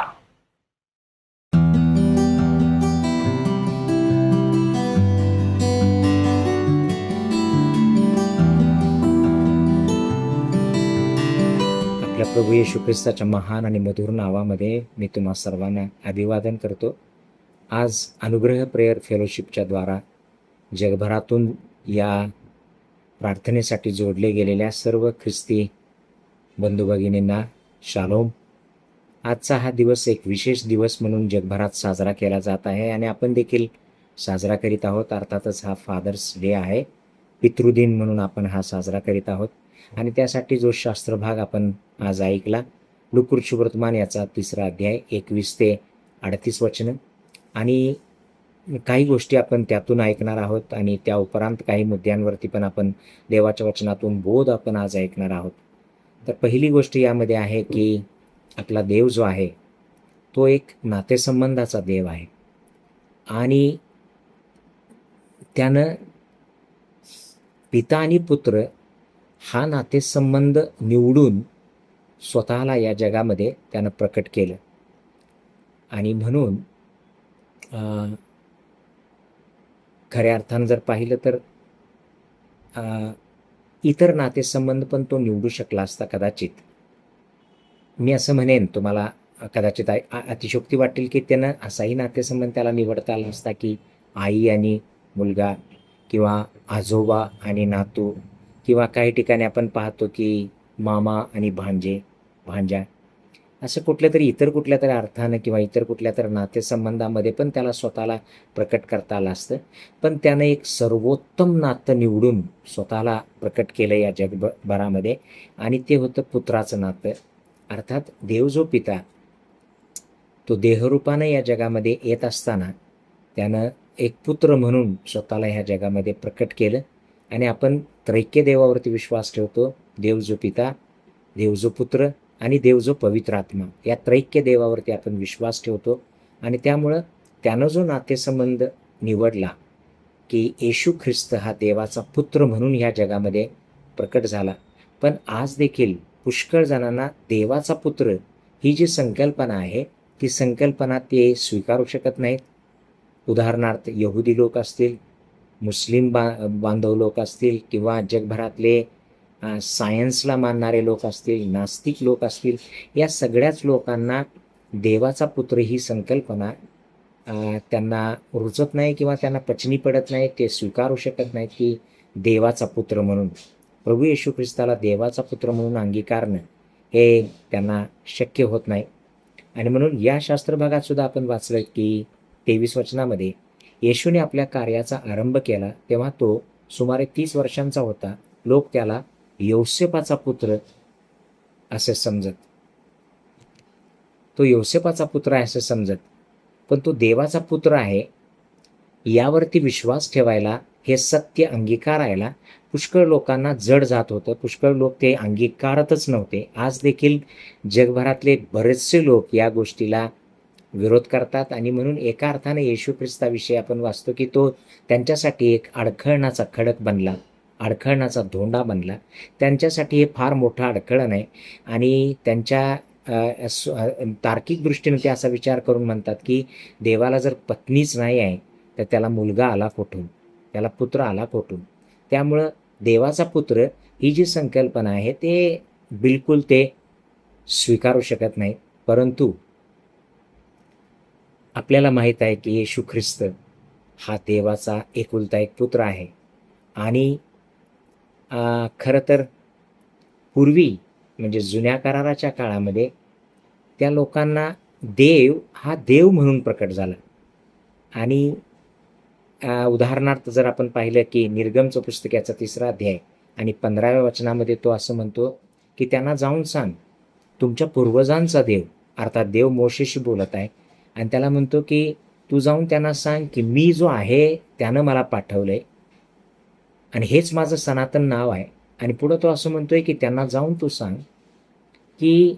आपल्या प्रभू येशू ख्रिस्ताच्या महान आणि मधुर नावामध्ये मी तुम्हा सर्वांना अभिवादन करतो. आज अनुग्रह प्रेयर फेलोशिपच्या द्वारा जगभरातून या प्रार्थनेसाठी जोडले गेलेल्या सर्व ख्रिस्ती बंधू भगिनींना शालोम. आजचा हा दिवस एक विशेष दिवस म्हणून जगभरात साजरा केला जात आहे आणि आपण देखील साजरा करीत आहोत. अर्थातच हा फादर्स डे आहे, पितृदिन म्हणून आपण हा साजरा करीत आहोत आणि त्यासाठी जो शास्त्रभाग आपण आज ऐकला, लुकुरची वर्तमान याचा 3रा अध्याय 21 ते 38 वचनं आणि काही गोष्टी आपण त्यातून ऐकणार आहोत आणि त्या उपरांत काही मुद्द्यांवरती पण आपण देवाच्या वचनातून बोध आपण आज ऐकणार आहोत. तर पहिली गोष्ट यामध्ये आहे की आपला देव जो आहे तो एक नातेसंबंधाचा देव आहे आणि त्यानं पिता आणि पुत्र हा नातेसंबंध निवडून स्वतःला या जगामध्ये त्यानं प्रकट केलं आणि म्हणून खऱ्या अर्थानं जर पाहिलं तर इतर नातेसंबंध पण तो निवडू शकला असता कदाचित. मी असं म्हणेन, तुम्हाला कदाचित अतिशयोक्ती वाटेल की त्यानं असाही नातेसंबंध त्याला निवडता आला असता की आई आणि मुलगा किंवा आजोबा आणि नातू किंवा काही ठिकाणी आपण पाहतो की मामा आणि भांजा असं कुठल्या तरी अर्थानं किंवा इतर कुठल्या तरी नातेसंबंधामध्ये पण त्याला स्वतःला प्रकट करता आलं असतं. पण त्यानं एक सर्वोत्तम नातं निवडून स्वतःला प्रकट केलं या जगभरामध्ये आणि ते होतं पुत्राचं नातं. अर्थात देव जो पिता तो देहरूपानं या जगामध्ये येत असताना त्यानं एक पुत्र म्हणून स्वतःला ह्या जगामध्ये प्रकट केलं आणि आपण त्रैक्य देवावरती विश्वास ठेवतो. देव जो पिता, देव जो पुत्र आणि देव जो पवित्र आत्मा, या त्रैक्य देवावरती आपण विश्वास ठेवतो आणि त्यामुळं त्यानं जो नातेसंबंध निवडला की येशू ख्रिस्त हा देवाचा पुत्र म्हणून ह्या जगामध्ये प्रकट झाला. पण आज देखील पुष्कळ जणांना देवाचा पुत्र ही जी संकल्पना आहे ती संकल्पना ते स्वीकारू शकत नाहीत. उदाहरणार्थ यहुदी लोक असतील, मुस्लिम बांधव लोक असतील किंवा जगभरातले सायन्सला मानणारे लोक असतील, नास्तिक लोक असतील, या सगळ्याच लोकांना देवाचा पुत्र ही संकल्पना त्यांना रुचत नाही किंवा त्यांना पचनी पडत नाही. ते स्वीकारू शकत नाहीत की देवाचा पुत्र म्हणून प्रभू येशू ख्रिस्ताला देवाचा पुत्र म्हणून अंगीकारणं हे त्यांना शक्य होत नाही. आणि म्हणून या शास्त्रभागात सुद्धा आपण वाचलं की 23 वचनामध्ये येशूने आपल्या कार्याचा आरंभ केला तेव्हा तो सुमारे 30 वर्षांचा होता. लोक त्याला यौसेपाचा पुत्र असे समजत. तो यौसेपाचा पुत्र आहे असं समजत, पण तो देवाचा पुत्र आहे यावरती विश्वास ठेवायला, हे सत्य अंगीकारायला पुष्कळ लोकांना जड जात होतं. पुष्कळ लोक ते अंगीकारतच नव्हते. आज देखील जगभरातले बरेचसे लोक या गोष्टीला विरोध करतात आणि म्हणून एका अर्थाने येशू ख्रिस्ताविषयी आपण वाचतो की तो त्यांच्यासाठी एक अडखळणाचा खडक बनला, अडखळणाचा धोंडा बनला. त्यांच्यासाठी हे फार मोठं अडखळण आहे आणि त्यांच्या तार्किक दृष्टीने ते असा विचार करून म्हणतात की देवाला जर पत्नीच नाही आहे तर त्याला मुलगा आला कुठून, त्याला पुत्र आला कुठून. त्यामुळं देवाचा पुत्र ही जी संकल्पना आहे ते बिलकुल ते स्वीकारू शकत नाही. परंतु आपल्याला माहीत आहे की येशू ख्रिस्त हा देवाचा एकुलता एक पुत्र आहे आणि खरं तर पूर्वी म्हणजे जुन्या कराराच्या काळामध्ये त्या लोकांना देव हा देव म्हणून प्रकट झाला. आणि उदाहरणार्थ जर आपण पाहिलं की निर्गमचं पुस्तक याचा 3रा अध्याय आणि 15व्या वचनामध्ये तो असं म्हणतो की त्यांना जाऊन सांग तुमच्या पूर्वजांचा देव, अर्थात देव मोशेशी बोलत आहे आणि त्याला म्हणतो की तू जाऊन त्यांना सांग की मी जो आहे त्यानं मला पाठवलंय आणि हेच माझं सनातन नाव आहे. आणि पुढं तो असं म्हणतोय की त्यांना जाऊन तू सांग की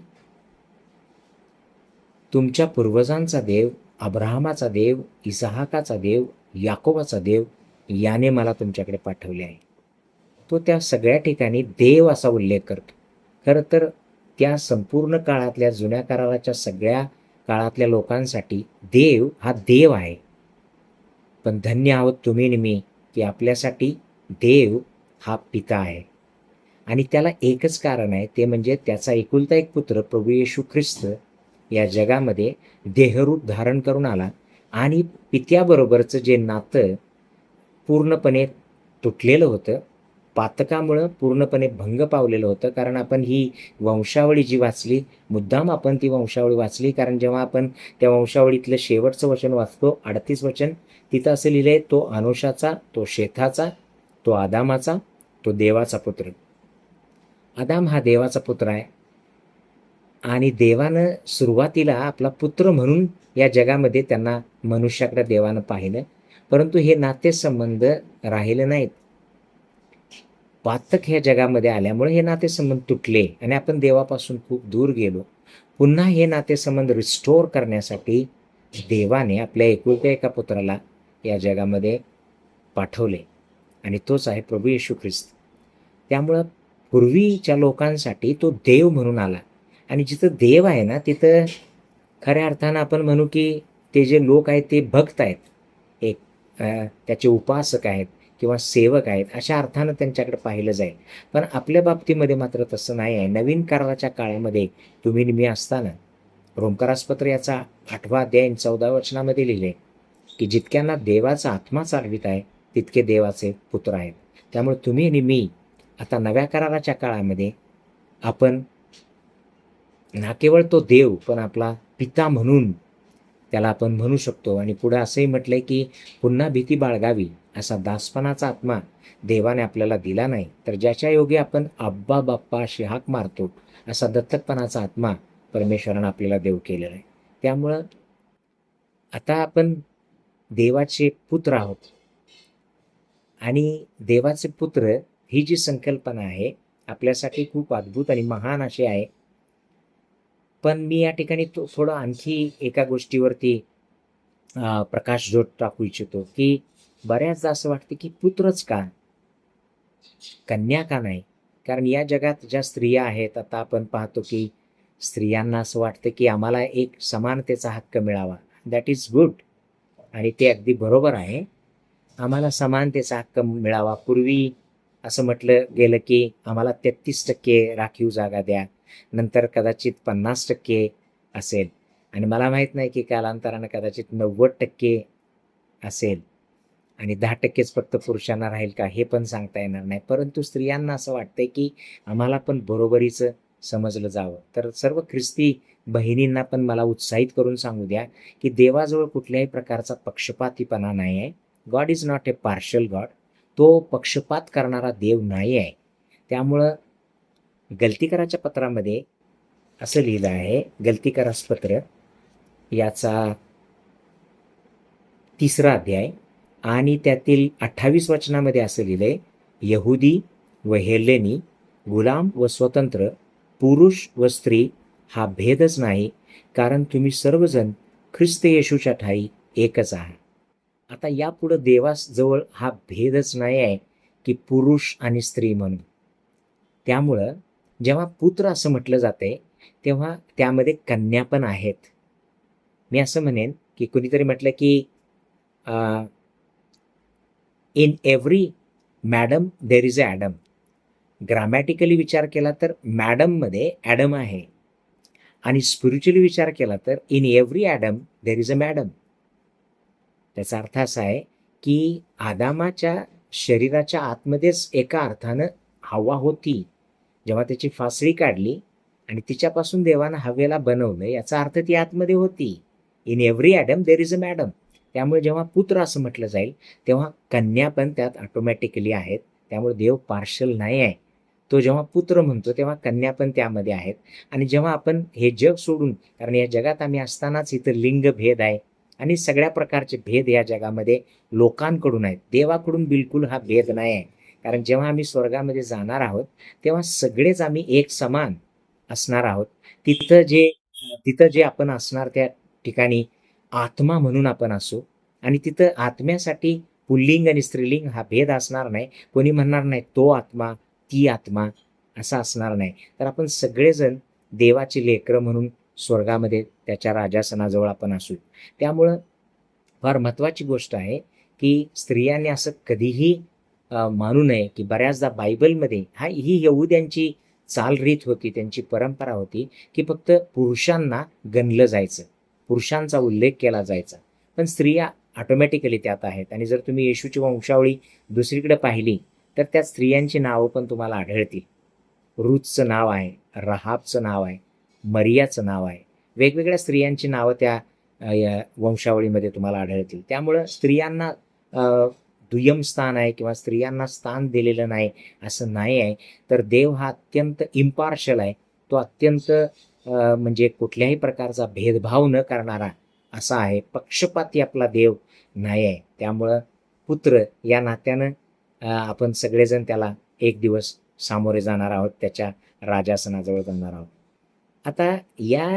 तुमच्या पूर्वजांचा देव, अब्राहमाचा देव, इसहाकाचा देव, याकोबाचा देव याने मला तुमच्याकडे पाठवले आहे. तो त्या सगळ्या ठिकाणी देव असा उल्लेख करतो. खरं तर त्या संपूर्ण काळातल्या जुन्या कराराच्या सगळ्या काळातल्या लोकांसाठी देव हा देव आहे. पण धन्य आहोत तुम्ही आणि मी की आपल्यासाठी देव हा पिता आहे आणि त्याला एकच कारण आहे, ते म्हणजे त्याचा एकुलता एक पुत्र प्रभू येशू ख्रिस्त या जगामध्ये देहरूप धारण करून आला आणि पित्याबरोबरचं जे नातं पूर्णपणे तुटलेलं होतं, पातकामुळं पूर्णपणे भंग पावलेलं होतं. कारण आपण ही वंशावळी जी वाचली, मुद्दाम आपण ती वंशावळी वाचली कारण जेव्हा आपण त्या वंशावळीतलं शेवटचं वचन वाचतो 38 वचन, तिथं असं लिहिलं आहे तो अनोशाचा, तो शेथाचा, तो आदामाचा, तो देवाचा पुत्र. आदाम हा देवाचा पुत्र आहे आणि देवानं सुरुवातीला आपला पुत्र म्हणून या जगामध्ये त्यांना मनुष्याकडे देवानं पाहिलं. परंतु हे नातेसंबंध राहिले नाहीत. पातक ह्या जगामध्ये आल्यामुळे हे नातेसंबंध तुटले आणि आपण देवापासून खूप दूर गेलो. पुन्हा हे नातेसंबंध रिस्टोर करण्यासाठी देवाने आपल्या एकुलत्या एका पुत्राला या जगामध्ये पाठवले आणि तोच आहे प्रभू येशू ख्रिस्त. त्यामुळं पूर्वीच्या लोकांसाठी तो देव म्हणून आला आणि जिथं देव आहे ना तिथं खऱ्या अर्थानं आपण म्हणू की ते जे लोक आहेत ते भक्त आहेत, एक त्याचे उपासक आहेत किंवा सेवक आहेत अशा अर्थानं त्यांच्याकडे पाहिलं जाईल. पण आपल्या बाबतीमध्ये मात्र तसं नाही आहे. नवीन कराराच्या काळामध्ये तुम्ही मी असताना रोमकारासपत्र याचा 8वा अध्याय 14व्या वचनामध्ये लिहिले की जितक्यांना देवाचा आत्मा चालवित आहे तितके देवाचे पुत्र आहेत. त्यामुळे तुम्ही आणि मी आता नव्या कराराच्या काळामध्ये आपण ना केवळ तो देव पण आपला पिता म्हणून त्याला आपण म्हणू शकतो. आणि पुढे असंही म्हटलंय की पुन्हा भीती बाळगावी असा दासपणाचा आत्मा देवाने आपल्याला दिला नाही, तर ज्याच्या योगी आपण अब्बा बाप्पा अशी हाक मारतो असा दत्तकपणाचा आत्मा परमेश्वरानं आपल्याला देव केलेला आहे. त्यामुळं आता आपण देवाचे पुत्र आहोत आणि देवाचे पुत्र ही जी संकल्पना आहे आपल्यासाठी खूप अद्भुत आणि महान अशी आहे. पण मी या ठिकाणी थोडं आणखी एका गोष्टीवरती प्रकाशझोत टाकू इच्छितो की बऱ्याचदा असं वाटतं की पुत्रच का, कन्या का नाही? कारण या जगात ज्या स्त्रिया आहेत, आता आपण पाहतो की स्त्रियांना असं वाटतं की आम्हाला एक समानतेचा हक्क मिळावा. दॅट इज गुड आणि ते अगदी बरोबर आहे. आम्हाला समानतेचा हक्क मिळावा. पूर्वी असं म्हटलं गेलं की आम्हाला 33% राखीव जागा द्या, नंतर कदाचित 50% असेल आणि मला माहीत नाही की कालांतरानं कदाचित 90% असेल आणि 10%च फक्त पुरुषांना राहील का हे पण सांगता येणार नाही. परंतु स्त्रियांना असं वाटतंय की आम्हाला पण बरोबरीचं समजलं जावं. तर सर्व ख्रिस्ती बहिणींना पण मला उत्साहित करून सांगू द्या की देवाजवळ कुठल्याही प्रकारचा पक्षपातीपणा नाही आहे. God is not a partial God. तो पक्षपात करणारा देव नाही आहे. त्यामुळं गलतीकराच्या पत्रामध्ये असं लिहिलं आहे, गलतीकरास पत्र याचा 3रा अध्याय आणि त्यातील 28 वचनामध्ये असं लिहिलंय, यहुदी व हेलेनी, गुलाम व स्वतंत्र, पुरुष व स्त्री हा भेदच नाही, कारण तुम्ही सर्वजण ख्रिस्त येशूच्या ठायी एकच आहात. आता यापुढं देवाजवळ हा भेदच नाही आहे की पुरुष आणि स्त्री म्हणून. त्यामुळं जेव्हा पुत्र असं म्हटलं जातंय तेव्हा त्यामध्ये कन्या पण आहेत. मी असं म्हणेन की कुणीतरी म्हटलं की in every madam there is a Adam. Grammatically विचार केला तर मॅडममध्ये ॲडम आहे आणि स्पिरिच्युअली विचार केला तर in every Adam there is a madam. त्याचा अर्थ असा आहे की आदामाच्या शरीराच्या आतमध्येच एका अर्थानं हवा होती. जेव्हा त्याची फासळी काढली आणि तिच्यापासून देवानं हवेला बनवलं, याचा अर्थ ती आतमध्ये होती. In every Adam there is a madam. त्यामुळे जेव्हा पुत्र असं म्हटलं जाईल तेव्हा कन्या पण त्यात ऑटोमॅटिकली आहेत. त्यामुळे देव पार्शल नाही आहे. तो जेव्हा पुत्र म्हणतो तेव्हा कन्या पण त्यामध्ये आहेत. आणि जेव्हा आपण हे जग सोडून, कारण या जगात आम्ही असतानाच इथं लिंगभेद आहे आणि सगळ्या प्रकारचे भेद या जगामध्ये लोकांकडून आहेत. देवाकडून बिलकुल हा भेद नाही आहे. कारण जेव्हा आम्ही स्वर्गामध्ये जाणार आहोत तेव्हा सगळेच आम्ही एक समान असणार आहोत. तिथं जे आपण असणार त्या ठिकाणी आत्मा म्हणून आपण असू आणि तिथं आत्म्यासाठी पुल्लिंग आणि स्त्रीलिंग हा भेद असणार नाही. कोणी म्हणणार नाही तो आत्मा ती आत्मा असं असणार नाही. तर आपण सगळेजण देवाची लेकरं म्हणून स्वर्गामध्ये त्याच्या राजासनाजवळ आपण असू. त्यामुळं फार महत्त्वाची गोष्ट आहे की स्त्रियांनी असं कधीही मानू नये की बऱ्याचदा बायबलमध्ये ही यहुद्यांची चालरीत होती, त्यांची परंपरा होती की फक्त पुरुषांना गणलं जायचं, पुरुषांचा उल्लेख केला जायचा, पण स्त्रिया ऑटोमॅटिकली त्यात आहेत. आणि जर तुम्ही येशूची वंशावळी दुसरीकडे पाहिली तर त्या स्त्रियांची नावं पण तुम्हाला आढळतील. रूथचं नाव आहे, रहाबचं नाव आहे, मरियाचं नाव आहे, वेगवेगळ्या स्त्रियांची नावं त्या वंशावळीमध्ये तुम्हाला आढळतील. त्यामुळं स्त्रियांना दुय्यम स्थान आहे किंवा स्त्रियांना स्थान दिलेलं नाही असं नाही आहे. तर देव हा अत्यंत इम्पार्शल आहे. तो अत्यंत म्हणजे कुठल्याही प्रकारचा भेदभाव न करणारा असा आहे. पक्षपाती आपला देव नाही आहे. त्यामुळं पुत्र या नात्यानं आपण सगळेजण त्याला एक दिवस सामोरे जाणार आहोत, त्याच्या राजासनाजवळ जाणार आहोत. आता या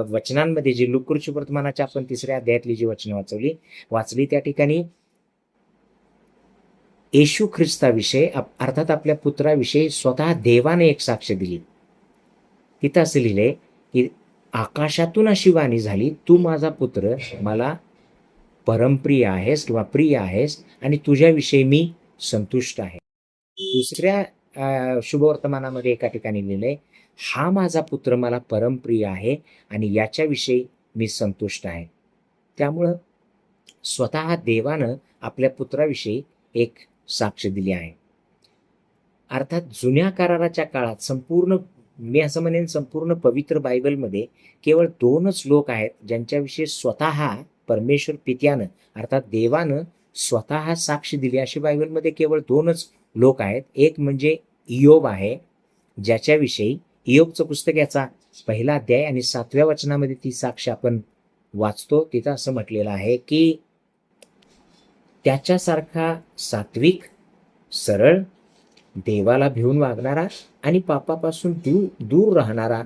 वचनांमध्ये जी लूका वर्तमानाच्या आपण 3ऱ्या अध्यायातली जी वचनं वाचली त्या ठिकाणी येशू ख्रिस्ताविषयी अर्थात आपल्या पुत्राविषयी स्वतः देवाने एक साक्ष दिली. तिथं असं लिहिलंय की आकाशातून अशी वाणी झाली, तू माझा पुत्र मला परमप्रिय आहेस किंवा प्रिय आहेस आणि तुझ्याविषयी मी संतुष्ट आहे. दुसऱ्या शुभवर्तमानामध्ये एका ठिकाणी लिहिलंय, हा माझा पुत्र मला परमप्रिय आहे आणि याच्याविषयी मी संतुष्ट आहे. त्यामुळं स्वतः देवानं आपल्या पुत्राविषयी एक साक्ष दिली आहे. अर्थात जुन्या कराराच्या काळात मी असं म्हणेन संपूर्ण पवित्र बायबलमध्ये केवळ 2च लोक आहेत ज्यांच्याविषयी स्वतः परमेश्वर पित्यानं अर्थात देवानं स्वतः साक्ष दिली. अशी बायबलमध्ये केवळ 2च लोक आहेत. एक म्हणजे इयोब आहे, ज्याच्याविषयी इयोबचं पुस्तक याचा 1 अध्याय आणि 7व्या वचनामध्ये ती साक्ष आपण वाचतो. तिथं असं म्हटलेलं आहे की त्याच्यासारखा सात्विक, सरळ, देवाला भिवून वागणारा आणि पापापासून दूर राहणारा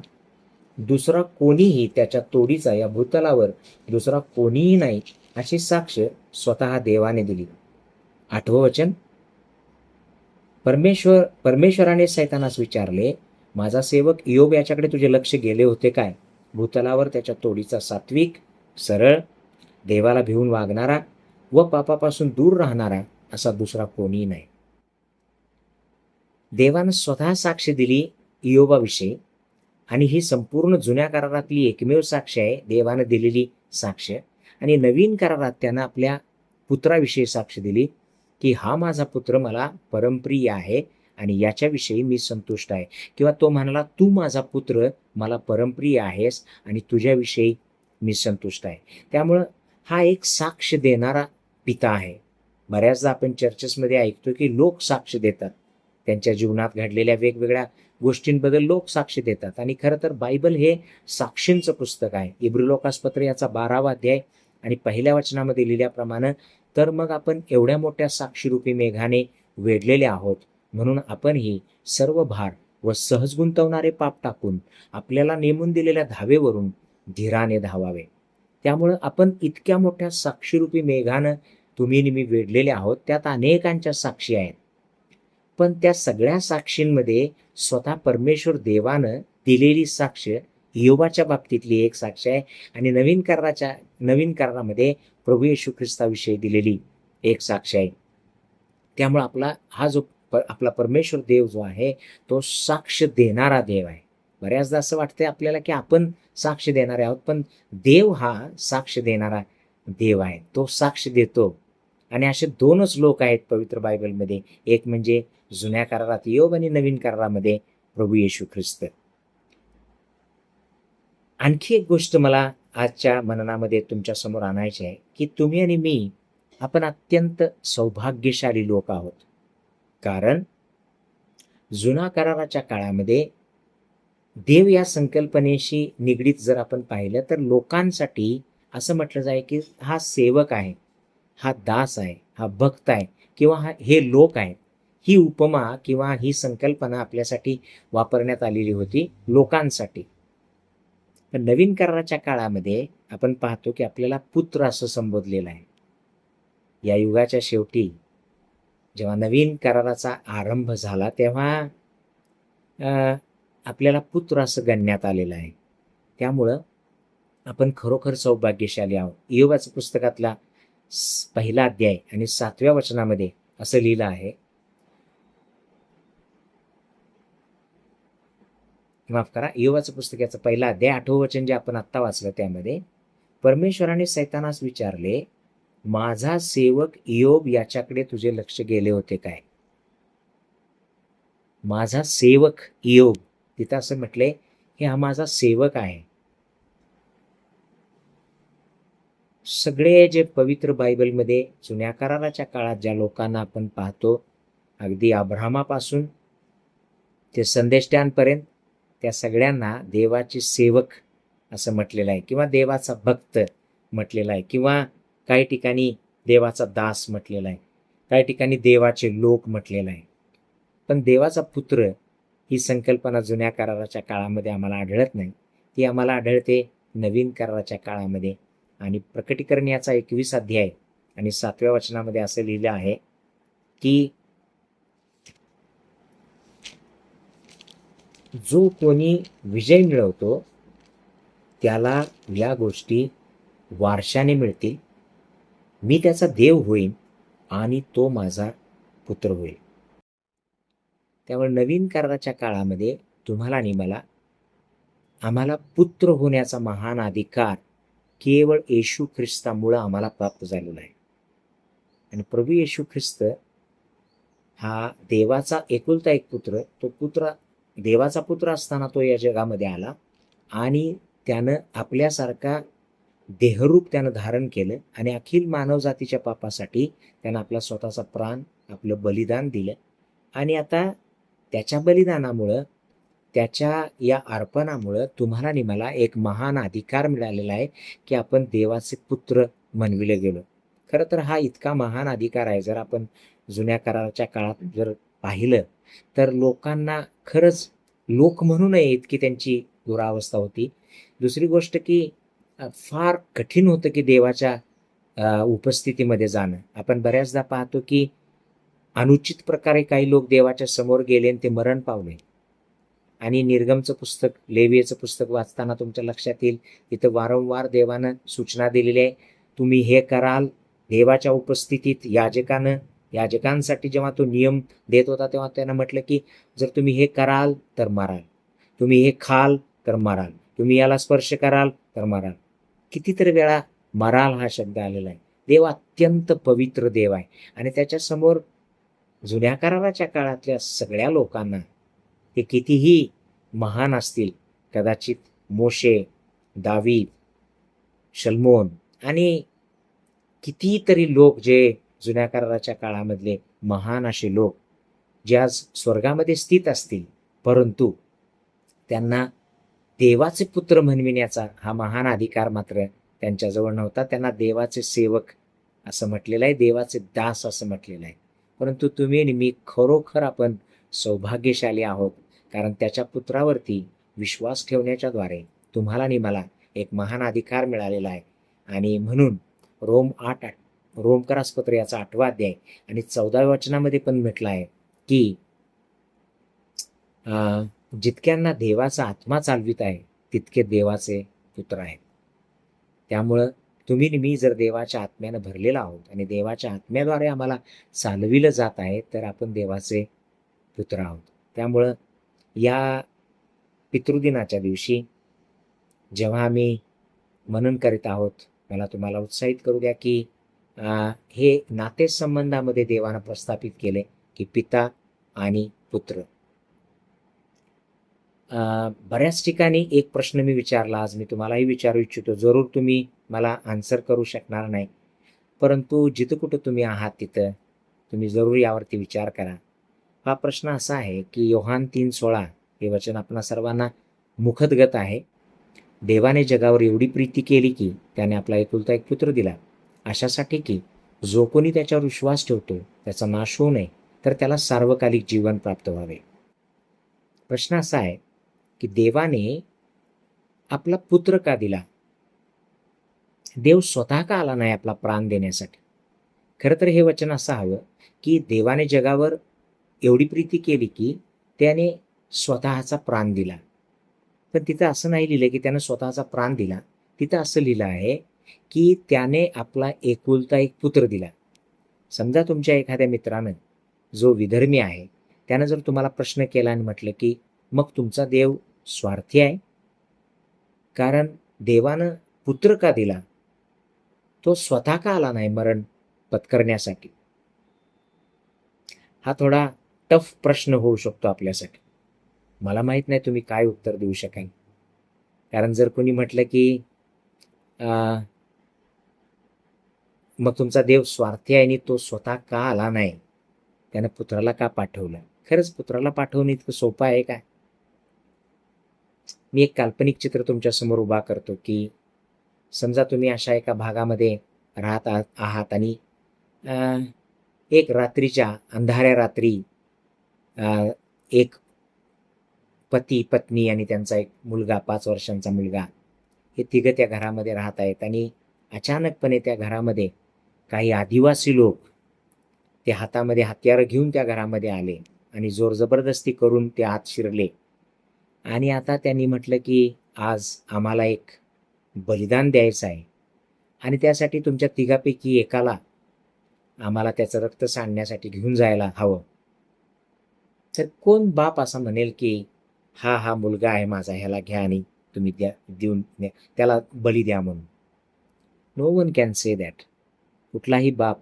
दुसरा कोणीही त्याच्या तोडीचा या भूतलावर दुसरा कोणीही नाही, अशी साक्ष स्वतः देवाने दिली. 8वं वचन, परमेश्वराने सैतानास विचारले, माझा सेवक इयोब याच्याकडे तुझे लक्ष गेले होते काय? भूतलावर त्याच्या तोडीचा सात्विक, सरळ, देवाला भिवून वागणारा व पापापासून दूर राहणारा असा दुसरा कोणीही नाही. देवानं स्वतः साक्ष दिली इयोबाविषयी आणि ही संपूर्ण जुन्या करारातली एकमेव साक्ष आहे, देवानं दिलेली साक्ष. आणि नवीन करारात त्यानं आपल्या पुत्राविषयी साक्ष दिली की हा माझा पुत्र मला परमप्रिय आहे आणि याच्याविषयी मी संतुष्ट आहे. किंवा तो म्हणाला, तू माझा पुत्र मला परमप्रिय आहेस आणि तुझ्याविषयी मी संतुष्ट आहे. त्यामुळं हा एक साक्ष देणारा पिता आहे. बऱ्याचदा आपण चर्चेसमध्ये ऐकतो की लोक साक्ष देतात, त्यांच्या जीवनात घडलेल्या वेगवेगळ्या गोष्टींबद्दल लोक साक्ष देतात. आणि खरं तर बायबल हे साक्षींचं पुस्तक आहे. इब्रिलोकासपत्र याचा 12वा अध्याय आणि 1ल्या वचनामध्ये लिहिल्याप्रमाणे, तर मग आपण एवढ्या मोठ्या साक्षीरूपी मेघाने वेढलेले आहोत, म्हणून आपण ही सर्व भार व सहज गुंतवणारे पाप टाकून आपल्याला नेमून दिलेल्या धावेवरून धीराने धावावे. त्यामुळं आपण इतक्या मोठ्या साक्षीरूपी मेघानं तुम्ही मी वेढलेले आहोत. त्यात अनेकांच्या साक्षी आहेत, पण त्या सगळ्या साक्षींमध्ये स्वतः परमेश्वर देवानं दिलेली साक्ष इयोबाच्या बाबतीतली एक साक्ष आहे आणि नवीन करारामध्ये प्रभू येशू ख्रिस्ताविषयी दिलेली एक साक्ष आहे. त्यामुळे आपला परमेश्वर देव जो आहे तो साक्ष देणारा देव आहे. बऱ्याचदा असं वाटतंय आपल्याला की आपण साक्ष देणारे आहोत, पण देव हा साक्ष देणारा देव आहे, तो साक्ष देतो. आणि असे 2च लोक आहेत पवित्र बायबलमध्ये, एक म्हणजे जुन्या करारात इयोब आणि नवीन करारामध्ये प्रभू येशू ख्रिस्त. आणखी एक गोष्ट मला आजच्या मननामध्ये तुमच्या समोर आणायची आहे की तुम्ही आणि मी आपण अत्यंत सौभाग्यशाली लोक आहोत. कारण जुना कराराच्या काळामध्ये देव या संकल्पनेशी निगडीत जर आपण पाहिलं तर लोकांसाठी असं म्हटलं जाय की हा सेवक आहे, हा दास आहे, हा भक्त आहे किंवा हे लोक आहेत. ही उपमा किंवा ही संकल्पना आपल्यासाठी वापरण्यात आलेली होती लोकांसाठी. पण नवीन कराराच्या काळामध्ये आपण पाहतो की आपल्याला पुत्र असं संबोधलेलं आहे. या युगाच्या शेवटी जेव्हा नवीन कराराचा आरंभ झाला तेव्हा आपल्याला पुत्र असं गणण्यात आलेलं आहे. त्यामुळं आपण खरोखर सौभाग्यशाली आहोत. इयोबाच्या पुस्तकातला 1 अध्याय आणि 7व्या वचनामध्ये असं लिहिलं आहे, माफ करा, इयोबाचं पुस्तक याचं 1 अध्याय 8वं वचन जे आपण आत्ता वाचलं त्यामध्ये, परमेश्वराने सैतानास विचारले, माझा सेवक इयोब याच्याकडे तुझे लक्ष गेले होते काय? माझा सेवक इयोब, तिथं असं म्हटलंय की हा माझा सेवक आहे. सगळे जे पवित्र बायबलमध्ये जुन्या कराराच्या काळात ज्या लोकांना आपण पाहतो, अगदी अब्राहमापासून ते संदेशट्यांपर्यंत, त्या सगळ्यांना देवाचे सेवक असं म्हटलेलं आहे किंवा देवाचा भक्त म्हटलेला आहे किंवा काही ठिकाणी देवाचा दास म्हटलेला आहे, काही ठिकाणी देवाचे लोक म्हटलेलं आहे. पण देवाचा पुत्र ही संकल्पना जुन्या कराराच्या काळामध्ये आम्हाला आढळत नाही. ती आम्हाला आढळते नवीन कराराच्या काळामध्ये. आणि प्रकटीकरण याचा 21 अध्याय आणि 7व्या वचनामध्ये असं लिहिलं आहे की जो कोणी विजय मिळवतो त्याला या गोष्टी वारशाने मिळतील. मी त्याचा देव होईन आणि तो माझा पुत्र होईल. त्यामुळे नवीन कराराच्या काळामध्ये तुम्हाला आणि आम्हाला पुत्र होण्याचा महान अधिकार केवळ येशू ख्रिस्तामुळं आम्हाला प्राप्त झालेला आहे. आणि प्रभू येशू ख्रिस्त हा देवाचा एकुलता एक पुत्र, तो पुत्र देवाचा पुत्र असताना तो या जगामध्ये आला आणि त्यानं आपल्यासारखा देहरूप त्यानं धारण केलं आणि अखिल मानवजातीच्या पापासाठी त्यानं आपला स्वतःचा प्राण, आपलं बलिदान दिलं. आणि आता त्याच्या बलिदानामुळं, त्याच्या या अर्पणामुळं तुम्हाला आणि मला एक महान अधिकार मिळालेला आहे की आपण देवाचे पुत्र म्हणविले गेलो. खरं तर हा इतका महान अधिकार आहे. जर आपण जुन्या कराराच्या काळात जर पाहिलं तर लोकांना खरंच लोक म्हणू नये इतकी त्यांची दुरावस्था होती. दुसरी गोष्ट की फार कठीण होतं की देवाच्या उपस्थितीमध्ये जाणं. आपण बऱ्याचदा पाहतो की अनुचित प्रकारे काही लोक देवाच्या समोर गेले आणि ते मरण पावले. आणि निर्गमचं पुस्तक, लेवीयचं पुस्तक वाचताना तुमच्या लक्षात येईल, तिथं वारंवार देवानं सूचना दिलेली आहे, तुम्ही हे कराल. देवाच्या उपस्थितीत याजकांसाठी जेव्हा तो नियम देत होता तेव्हा त्यानं म्हटलं की जर तुम्ही हे कराल तर माराल, तुम्ही हे खाल तर माराल, तुम्ही याला स्पर्श कराल तर माराल. कितीतरी वेळा माराल हा शब्द आलेला आहे. देव अत्यंत पवित्र देव आहे आणि त्याच्यासमोर जुन्या कराराच्या काळातल्या सगळ्या लोकांना, ते कितीही महान असतील, कदाचित मोशे, दावीद, शल्मोन आणि कितीतरी लोक जे जुन्या कराराच्या काळामधले महान असे लोक जे आज स्वर्गामध्ये स्थित असतील, परंतु त्यांना देवाचे पुत्र म्हणविण्याचा हा महान अधिकार मात्र त्यांच्याजवळ नव्हता. त्यांना देवाचे सेवक असं म्हटलेलं आहे, देवाचे दास असं म्हटलेलं आहे. परंतु तुम्ही आणि मी खरोखर आपण सौभाग्यशाली आहोत, कारण त्याच्या पुत्रावरती विश्वास ठेवण्याच्याद्वारे तुम्हाला आणि मला एक महान अधिकार मिळालेला आहे. आणि म्हणून रोमकरासपत्र याचा 8वा अध्याय आणि 14व्या वचनामध्ये पण म्हटलं आहे की जितक्यांना देवाचा आत्मा चालवित आहे तितके देवाचे पुत्र आहेत. त्यामुळं तुम्ही आणि मी जर देवाच्या आत्म्यानं भरलेला आहोत आणि देवाच्या आत्म्याद्वारे आम्हाला चालविलं जात आहे तर आपण देवाचे पुत्र आहोत. त्यामुळं या पितृदिनाच्या दिवशी जेव्हा आम्ही मनन करीत आहोत, मला तुम्हाला उत्साहित करू द्या की हे नातेसंबंधामध्ये देवानं प्रस्थापित केले की पिता आणि पुत्र. बऱ्याच ठिकाणी एक प्रश्न मी विचारला, आज मी तुम्हालाही विचारू इच्छितो. जरूर तुम्ही मला आन्सर करू शकणार नाही, परंतु जिथं कुठं तुम्ही आहात तिथं तुम्ही जरूर यावरती विचार करा. हा प्रश्न असा आहे की योहान 3:16 हे वचन आपणा सर्वांना मुखदगत आहे. देवाने जगावर एवढी प्रीती केली की त्याने आपला एकुलता एक पुत्र दिला, अशासाठी की जो कोणी त्याच्यावर विश्वास ठेवतो त्याचा नाश होऊ नये, तर त्याला सार्वकालिक जीवन प्राप्त व्हावे. प्रश्न असा आहे की देवाने आपला पुत्र का दिला? देव स्वतः का आला नाही आपला प्राण देण्यासाठी? खरं तर हे वचन असं हवं की देवाने जगावर एवढी प्रीती केली की त्याने स्वतःचा प्राण दिला. पण तिथं असं नाही लिहिलं की त्यानं स्वतःचा प्राण दिला. तिथं असं लिहिलं आहे की त्याने आपला एकुलता एक पुत्र दिला. समजा तुमच्या एखाद्या मित्रानं जो विधर्मी आहे त्यानं जर तुम्हाला प्रश्न केला आणि म्हटलं की मग तुमचा देव स्वार्थी आहे, कारण देवानं पुत्र का दिला, तो स्वतः का आला नाही मरण पत्करण्यासाठी? हा थोडा टफ प्रश्न होऊ शकतो आपल्यासाठी. मला माहीत नाही तुम्ही काय उत्तर देऊ शकाल. कारण जर कोणी म्हटलं की मग तुमचा देव स्वार्थी आहे आणि तो स्वतः का आला नाही, त्यानं पुत्राला का पाठवलं? खरंच पुत्राला पाठवणं इतकं सोपं आहे का? मी एक काल्पनिक चित्र तुमच्या समोर उभा करतो की समजा तुम्ही अशा एका भागामध्ये राहत आहात आणि एक रात्रीच्या अंधाऱ्या रात्री एक पती, पत्नी आणि त्यांचा एक मुलगा, 5 वर्षांचा मुलगा, हे तिघं त्या घरामध्ये राहत आहेत. आणि अचानकपणे त्या घरामध्ये काही आदिवासी लोक ते हातामध्ये हत्यारं घेऊन त्या घरामध्ये आले आणि जोर जबरदस्ती करून ते आत शिरले. आणि आता त्यांनी म्हटलं की आज आम्हाला एक बलिदान द्यायचं आहे आणि त्यासाठी तुमच्या तिघापैकी एकाला आम्हाला त्याचं रक्त सांडण्यासाठी घेऊन जायला हवं. तर कोण बाप असा म्हणेल की हा मुलगा आहे माझा, ह्याला घ्या आणि तुम्ही त्याला बली द्या म्हणून? No one can say that. कुठलाही बाप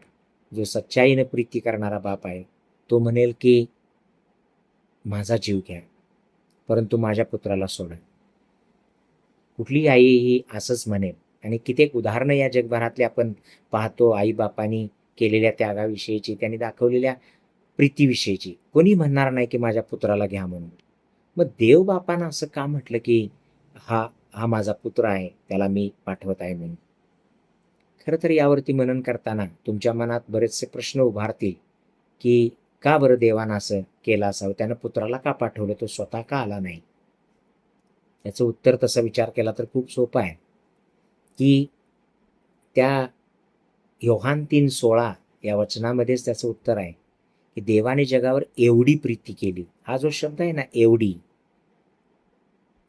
जो सच्चाईनं प्रीती करणारा बाप आहे तो म्हणेल की माझा जीव घ्या परंतु माझ्या पुत्राला सोडा. कुठली आई ही असंच म्हणेल. आणि कित्येक उदाहरणं या जगभरातली आपण पाहतो आईबापांनी केलेल्या त्यागाविषयीची, त्यांनी दाखवलेल्या प्रीतीविषयीची. कोणी म्हणणार नाही की माझ्या पुत्राला घ्या म्हणून. मग देव बापानं असं का म्हटलं की हा हा माझा पुत्र आहे, त्याला मी पाठवत आहे म्हणून. खरं तर यावरती मनन करताना तुमच्या मनात बरेचसे प्रश्न उभारतील की का बरं देवानं असं केलं असावं, त्यानं पुत्राला का पाठवलं, तो स्वतः का आला नाही. याचं उत्तर तसा विचार केला तर खूप सोपं आहे की त्या योहान 3:16 या वचनामध्येच त्याचं उत्तर आहे की देवाने जगावर एवढी प्रीती केली. हा जो शब्द आहे ना, एवढी,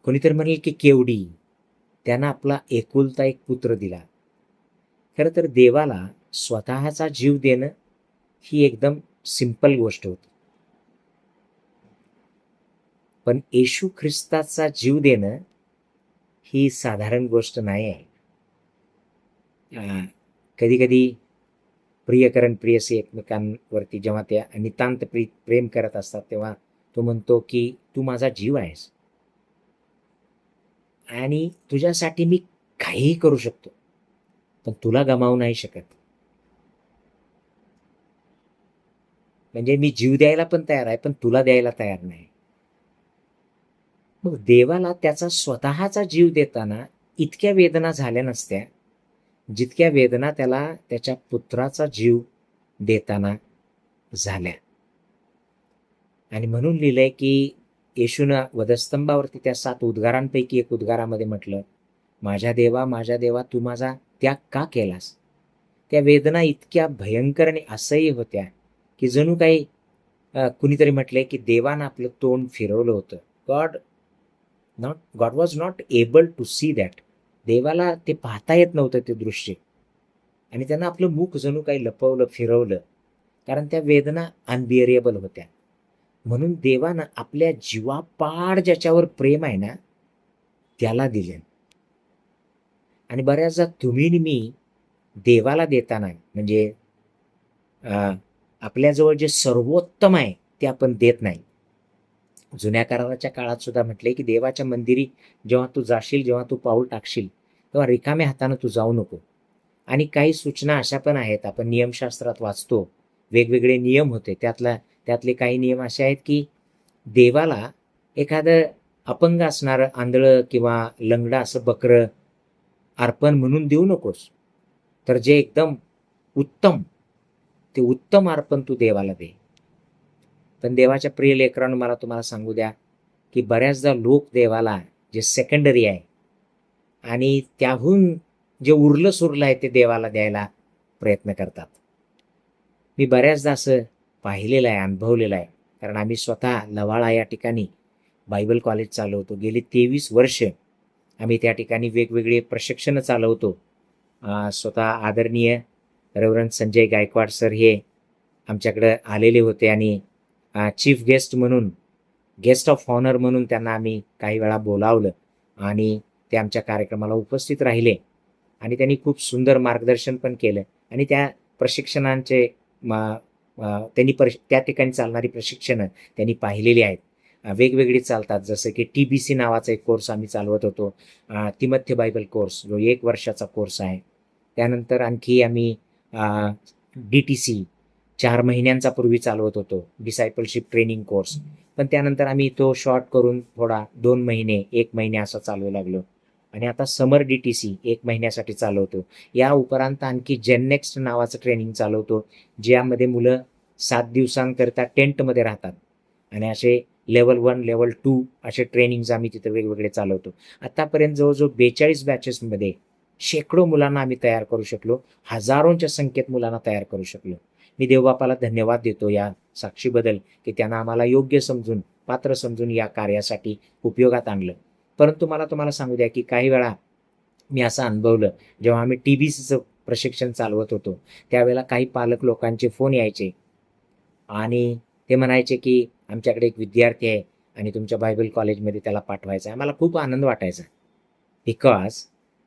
कोणीतरी म्हणेल की केवढी, त्यानं आपला एकुलता एक पुत्र दिला. खरं तर देवाला स्वतःचा जीव देणं ही एकदम सिंपल गोष्ट होती, पण येशू ख्रिस्ताचा जीव देणं ही साधारण गोष्ट नाही आहे. कधी कधी प्रियकरण प्रियसी एकमेकांवरती जेव्हा ते नितांत प्रेम करत असतात तेव्हा तो म्हणतो की तू माझा जीव आहेस आणि तुझ्यासाठी मी काहीही करू शकतो, पण तुला गमावू नाही शकत. म्हणजे मी जीव द्यायला पण तयार आहे पण तुला द्यायला तयार नाही. मग देवाला त्याचा स्वतःचा जीव देताना इतक्या वेदना झाल्या नसत्या जितक्या वेदना त्याला त्याच्या पुत्राचा जीव देताना झाल्या. आणि म्हणून लिहिलंय की येशूनं वधस्तंभावरती त्या 7 उद्गारांपैकी एक उद्गारामध्ये म्हटलं, माझ्या देवा तू माझा त्याग का केलास. त्या वेदना इतक्या भयंकर आणि असह्य होत्या की जणू काही कुणीतरी म्हटलंय की देवानं आपलं तोंड फिरवलं होतं. God was not able to see that. देवाला ते पाहता येत नव्हतं ते दृश्य, आणि त्यानं आपलं मुख जणू काही लपवलं, फिरवलं, कारण त्या वेदना अनबिअरेबल होत्या. म्हणून देवानं आपल्या जीवापाड ज्याच्यावर प्रेम आहे ना त्याला दिले. आणि बऱ्याचदा तुम्ही मी देवाला देताना म्हणजे आपल्याजवळ जे सर्वोत्तम आहे ते आपण देत नाही. जुन्या कराराच्या काळात सुद्धा म्हटले की देवाच्या मंदिरी जेव्हा तू जाशील, जेव्हा तू पाऊल टाकशील तेव्हा रिकाम्या हातानं तू जाऊ नको. आणि काही सूचना अशा पण आहेत, आपण नियमशास्त्रात वाचतो, वेगवेगळे नियम होते. त्यातले काही नियम असे आहेत की देवाला एखादं अपंग असणारं आंधळं किंवा लंगडं असं बकरं अर्पण म्हणून देऊ नकोस, तर जे एकदम उत्तम ते उत्तम अर्पण तू देवाला दे. पण देवाच्या प्रिय लेकरांनो, मला तुम्हाला सांगू द्या की बऱ्याचदा लोक देवाला जे सेकंडरी आहे आणि त्याहून जे उरलं सुरलं आहे ते देवाला द्यायला प्रयत्न करतात. मी बऱ्याचदा असं पाहिलेलं आहे, अनुभवलेलं आहे. कारण आम्ही स्वतः लवाळा या ठिकाणी बायबल कॉलेज चालवतो. गेली 23 वर्ष आम्ही त्या ठिकाणी वेगवेगळे प्रशिक्षणं चालवतो. स्वतः आदरणीय रेव्हरंड संजय गायकवाड सर हे आमच्याकडे आलेले होते आणि चीफ गेस्ट म्हणून, गेस्ट ऑफ ऑनर म्हणून त्यांना आम्ही काही वेळा बोलावलं आणि ते आमच्या कार्यक्रमाला उपस्थित राहिले आणि त्यांनी खूप सुंदर मार्गदर्शन पण केलं. आणि त्या प्रशिक्षणांचे त्यांनी त्या ठिकाणी चालणारी प्रशिक्षणं त्यांनी पाहिलेली आहेत. वेगवेगळी चालतात, जसं की TBC नावाचा एक कोर्स आम्ही चालवत होतो, तिमथ्य बायबल कोर्स, जो 1 वर्षाचा कोर्स आहे. त्यानंतर आणखी आम्ही DTC 4 महिन्यांचा पूर्वी चालवत होतो, डिसायपलशिप ट्रेनिंग कोर्स. पण त्यानंतर आम्ही तो शॉर्ट करून थोडा 2 महिने 1 महिने असा चालवू लागलो. आणि आता समर DTC 1 महिन्यासाठी चालवतो. या उपरांत आणखी जेननेक्स्ट नावाचं ट्रेनिंग चालवतो, ज्यामध्ये मुलं 7 दिवसांकरिता टेंटमध्ये राहतात. आणि असे लेवल 1 लेवल 2 असे ट्रेनिंग्स आम्ही तिथं वेगवेगळे चालवतो. आतापर्यंत जवळजवळ 42 बॅचेसमध्ये शेकडो मुलांना आम्ही तयार करू शकलो, हजारोंच्या संख्येत मुलांना तयार करू शकलो. मी देवबापाला धन्यवाद देतो या साक्षीबद्दल की त्यानं आम्हाला योग्य समजून, पात्र समजून या कार्यासाठी उपयोगात आणलं. परंतु मला तुम्हाला सांगू द्या की काही वेळा मी असं अनुभवलं, जेव्हा आम्ही TBCचं प्रशिक्षण चालवत होतो त्यावेळेला काही पालक लोकांचे फोन यायचे आणि ते म्हणायचे की आमच्याकडे एक विद्यार्थी आहे आणि तुमच्या बायबल कॉलेजमध्ये त्याला पाठवायचं आहे. मला खूप आनंद वाटायचा, because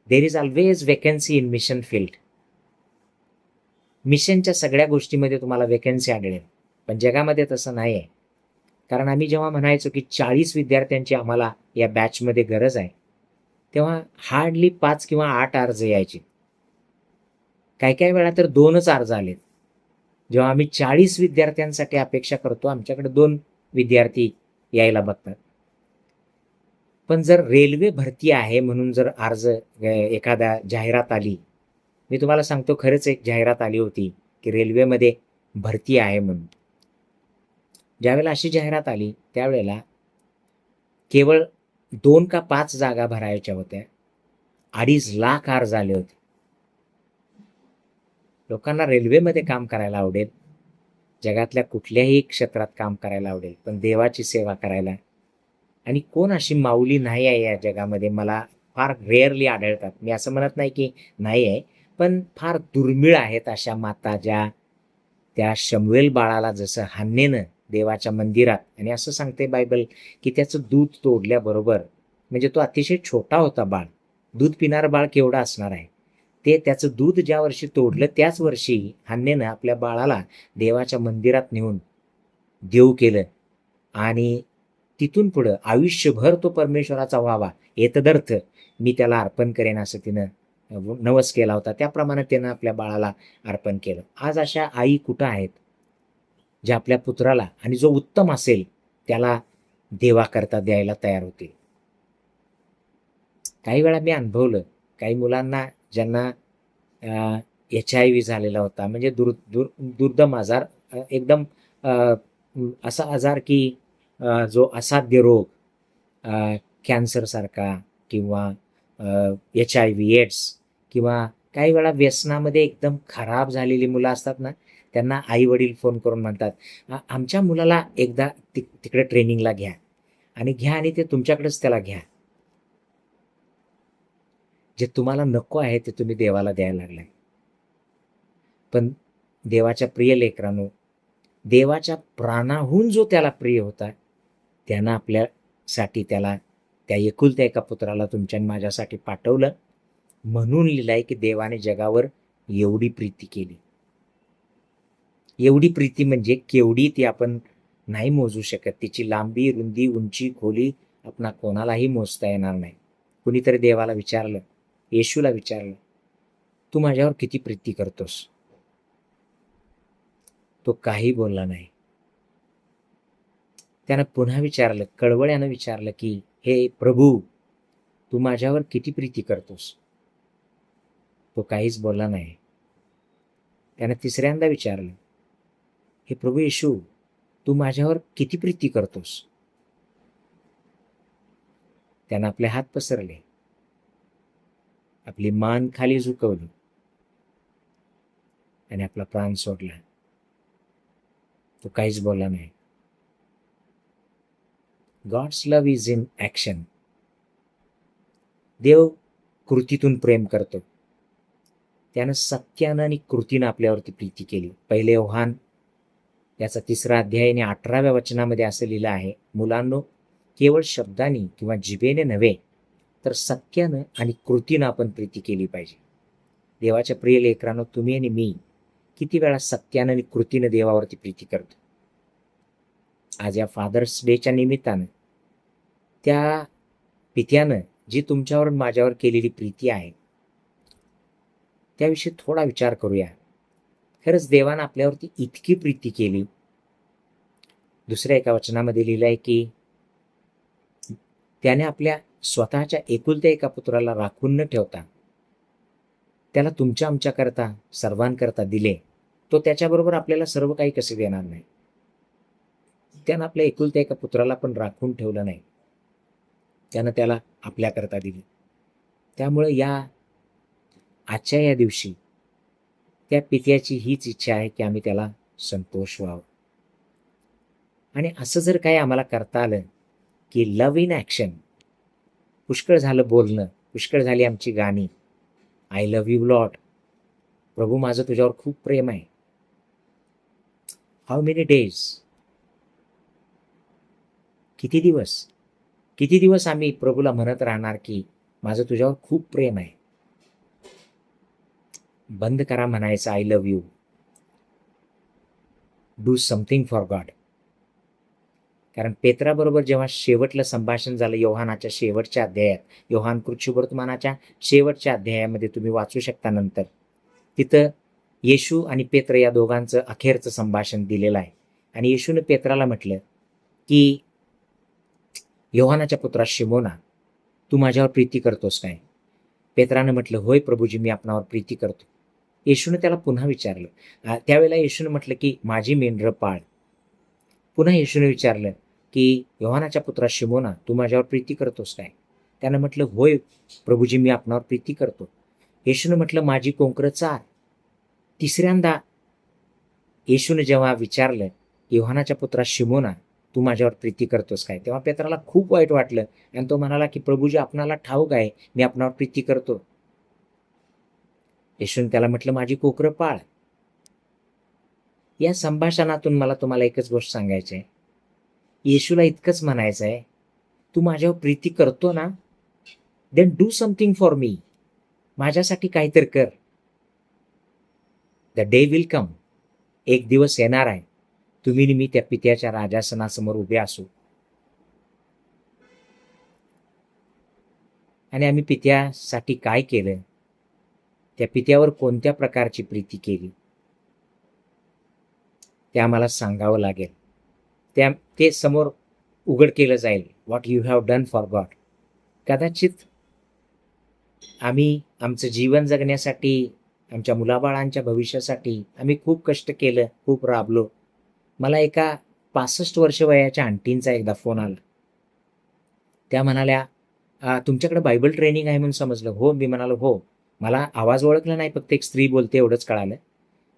there is always vacancy in mission field. मिशनच्या सगळ्या गोष्टीमध्ये तुम्हाला वेकन्सी आढळेल, पण जगामध्ये तसं नाही आहे. कारण आम्ही जेव्हा म्हणायचो की 40 विद्यार्थ्यांची आम्हाला या बॅचमध्ये गरज आहे, तेव्हा हार्डली 5 किंवा 8 अर्ज यायचे. काही काही वेळा तर 2च अर्ज आलेत. जेव्हा आम्ही 40 विद्यार्थ्यांसाठी अपेक्षा करतो, आमच्याकडे 2 विद्यार्थी यायला बघतात. पण जर रेल्वे भरती आहे म्हणून जर अर्ज एखादा जाहिरात आली, मी तुम्हाला सांगतो खरंच एक जाहिरात आली होती की रेल्वेमध्ये भरती आहे म्हणून. ज्यावेळेला अशी जाहिरात आली त्यावेळेला केवळ 2 का 5 जागा भरायच्या होत्या. 2.5 लाख अर्ज आले होते. लोकांना रेल्वेमध्ये काम करायला आवडेल, जगातल्या कुठल्याही क्षेत्रात काम करायला आवडेल, पण देवाची सेवा करायला. आणि कोण अशी माऊली नाही आहे या जगामध्ये, मला फार रेअरली आढळतात. मी असं म्हणत नाही की नाही आहे, पण फार दुर्मिळ आहेत अशा माता ज्या त्या शमूएल बाळाला जसं हन्नेनं देवाच्या मंदिरात, आणि असं सांगते बायबल की त्याचं दूध तोडल्याबरोबर, म्हणजे तो अतिशय छोटा होता बाळ, दूध पिणारं बाळ केवढं असणार आहे, ते त्याचं दूध ज्या वर्षी तोडलं त्याच वर्षी हन्नेनं आपल्या बाळाला देवाच्या मंदिरात नेऊन देव केलं. आणि तिथून पुढं आयुष्यभर तो परमेश्वराचा व्हावा एतदर्थ मी त्याला अर्पण करेन असं तिनं नवस केला होता. त्याप्रमाणे त्यानं आपल्या बाळाला अर्पण केलं. आज अशा आई कुठं आहेत ज्या आपल्या पुत्राला, आणि जो उत्तम असेल त्याला देवाकरता द्यायला तयार होतील. काही वेळा मी अनुभवलं, काही मुलांना ज्यांना HIV झालेला होता, म्हणजे दुर्दम आजार, एकदम असा आजार की जो असाध्य रोग, कॅन्सरसारखा किंवा HIV एड्स, किंवा काही वेळा व्यसनामध्ये एकदम खराब झालेली मुलं असतात ना, त्यांना आई वडील फोन करून म्हणतात आमच्या मुलाला एकदा तिकडे ट्रेनिंगला घ्या आणि ते तुमच्याकडेच त्याला घ्या. जे तुम्हाला नको आहे ते तुम्ही देवाला द्यायला लागलाय. पण देवाच्या प्रिय लेकरांनो, देवाच्या प्राणाहून जो त्याला प्रिय होता, त्यानं आपल्यासाठी त्याला त्या एकुलत्या एका पुत्राला तुमच्या आणि माझ्यासाठी पाठवलं. म्हणून लिहिलंय की देवाने जगावर एवढी प्रीती केली. एवढी प्रीती म्हणजे केवढी ती आपण नाही मोजू शकत. तिची लांबी, रुंदी, उंची, खोली आपणा कोणालाही मोजता येणार नाही. कुणीतरी देवाला विचारलं, येशूला विचारलं, तू माझ्यावर किती प्रीती करतोस? तो काही बोलला नाही. त्यानं पुन्हा विचारलं, कळवळ्यानं विचारलं की हे प्रभू, तू माझ्यावर किती प्रीती करतोस? तो काहीच बोलला नाही. त्यानं तिसऱ्यांदा विचारलं, हे प्रभू येशू, तू माझ्यावर किती प्रीती करतोस? त्यानं आपले हात पसरले, आपली मान खाली झुकवली आणि आपला प्राण सोडला. तो काहीच बोलला नाही. God's love is in action. देव कृतीतून प्रेम करतो. त्यानं सत्यानं आणि कृतीनं आपल्यावरती प्रीती केली. पहिले योहान याचा 3रा अध्याय आणि 18व्या वचनामध्ये असं लिहिलं आहे, मुलांनो, केवळ शब्दांनी किंवा जिभेने नव्हे तर सत्यानं आणि कृतीनं आपण प्रीती केली पाहिजे. देवाच्या प्रिय लेकरांनो, तुम्ही आणि मी किती वेळा सत्यानं आणि कृतीनं देवावरती प्रीती करतो. आज या फादर्स डेच्या निमित्तानं त्या पित्यानं जी तुमच्यावर माझ्यावर केलेली प्रीती आहे त्याविषयी थोडा विचार करूया. खरंच देवानं आपल्यावरती इतकी प्रीती केली. दुसऱ्या एका वचनामध्ये लिहिलं आहे की त्याने आपल्या स्वतःच्या एकुलत्या एका पुत्राला राखून न ठेवता त्याला तुमच्या आमच्याकरता सर्वांकरता दिले. तो त्याच्याबरोबर आपल्याला सर्व काही कसे देणार नाही? त्यानं आपल्या एकुलत्या एका पुत्राला पण राखून ठेवलं नाही, त्यानं त्याला आपल्याकरता दिले. त्यामुळे आजच्या या दिवशी त्या पित्याची हीच इच्छा आहे की आम्ही त्याला संतोष व्हावं. आणि असं जर काही आम्हाला करता आलं की लव्ह इन ॲक्शन, पुष्कळ झालं बोलणं, पुष्कळ झाली आमची गाणी, आय लव्ह यू लॉर्ड, प्रभू माझं तुझ्यावर खूप प्रेम आहे. हाऊ मेनी डेज, किती दिवस आम्ही प्रभूला म्हणत राहणार की माझं तुझ्यावर खूप प्रेम आहे. बंद करा म्हणायचं I love you. Do something for God. कारण पेत्राबरोबर जेव्हा शेवटलं संभाषण झालं योहानाच्या शेवटच्या अध्यायात, योहान कृष्णवर्तमानाच्या शेवटच्या अध्यायामध्ये तुम्ही वाचू शकता नंतर, तिथं येशू आणि पेत्र या दोघांचं अखेरचं संभाषण दिलेलं आहे. आणि येशूने पेत्राला म्हटलं की योहानाच्या पुत्रा शिमोना, तू माझ्यावर प्रीती करतोस काय? पेत्रानं म्हटलं, होय प्रभूजी, मी आपणावर प्रीती करतो. येशूने त्याला पुन्हा विचारलं. त्यावेळेला येशूने म्हटलं की माझी मेंढरं पाळ. पुन्हा येशूने विचारलं की योहानाच्या पुत्रा शिमोना, तू माझ्यावर प्रीती करतोस काय? त्यानं म्हटलं, होय प्रभूजी, मी आपणावर प्रीती करतो. येशूने म्हटलं, माझी कोंकरं चार. तिसऱ्यांदा येशूने जेव्हा विचारलं योहानाच्या पुत्रा शिमोना, तू माझ्यावर प्रीती करतोस काय, तेव्हा पेत्राला खूप वाईट वाटलं आणि तो म्हणाला की प्रभूजी, आपणाला ठाऊक आहे मी आपणावर प्रीती करतो. येशूने त्याला म्हटलं, माझी कोकरं पाळ. या संभाषणातून मला तुम्हाला एकच गोष्ट सांगायची आहे. येशूला इतकंच म्हणायचं आहे, तू माझ्यावर प्रीती करतो ना, then do something for me. माझ्यासाठी काहीतरी कर. The day will come. एक दिवस येणार आहे, तुम्ही आणि मी त्या पित्याच्या राजासनासमोर उभे असू आणि आम्ही पित्यासाठी काय केलं, त्या पित्यावर कोणत्या प्रकारची प्रीती केली, ते आम्हाला सांगावं लागेल. ते समोर उघड केलं जाईल. What you have done for God. कदाचित आम्ही आमचं जीवन जगण्यासाठी, आमच्या मुलाबाळांच्या भविष्यासाठी आम्ही खूप कष्ट केलं, खूप राबलो. मला एका 65 वर्ष वयाच्या आंटींचा एकदा फोन आला. त्या म्हणाल्या, तुमच्याकडे बायबल ट्रेनिंग आहे म्हणून समजलं. हो, मी म्हणालो हो. मला आवाज ओळखला नाही, फक्त एक स्त्री बोलते एवढंच कळालं.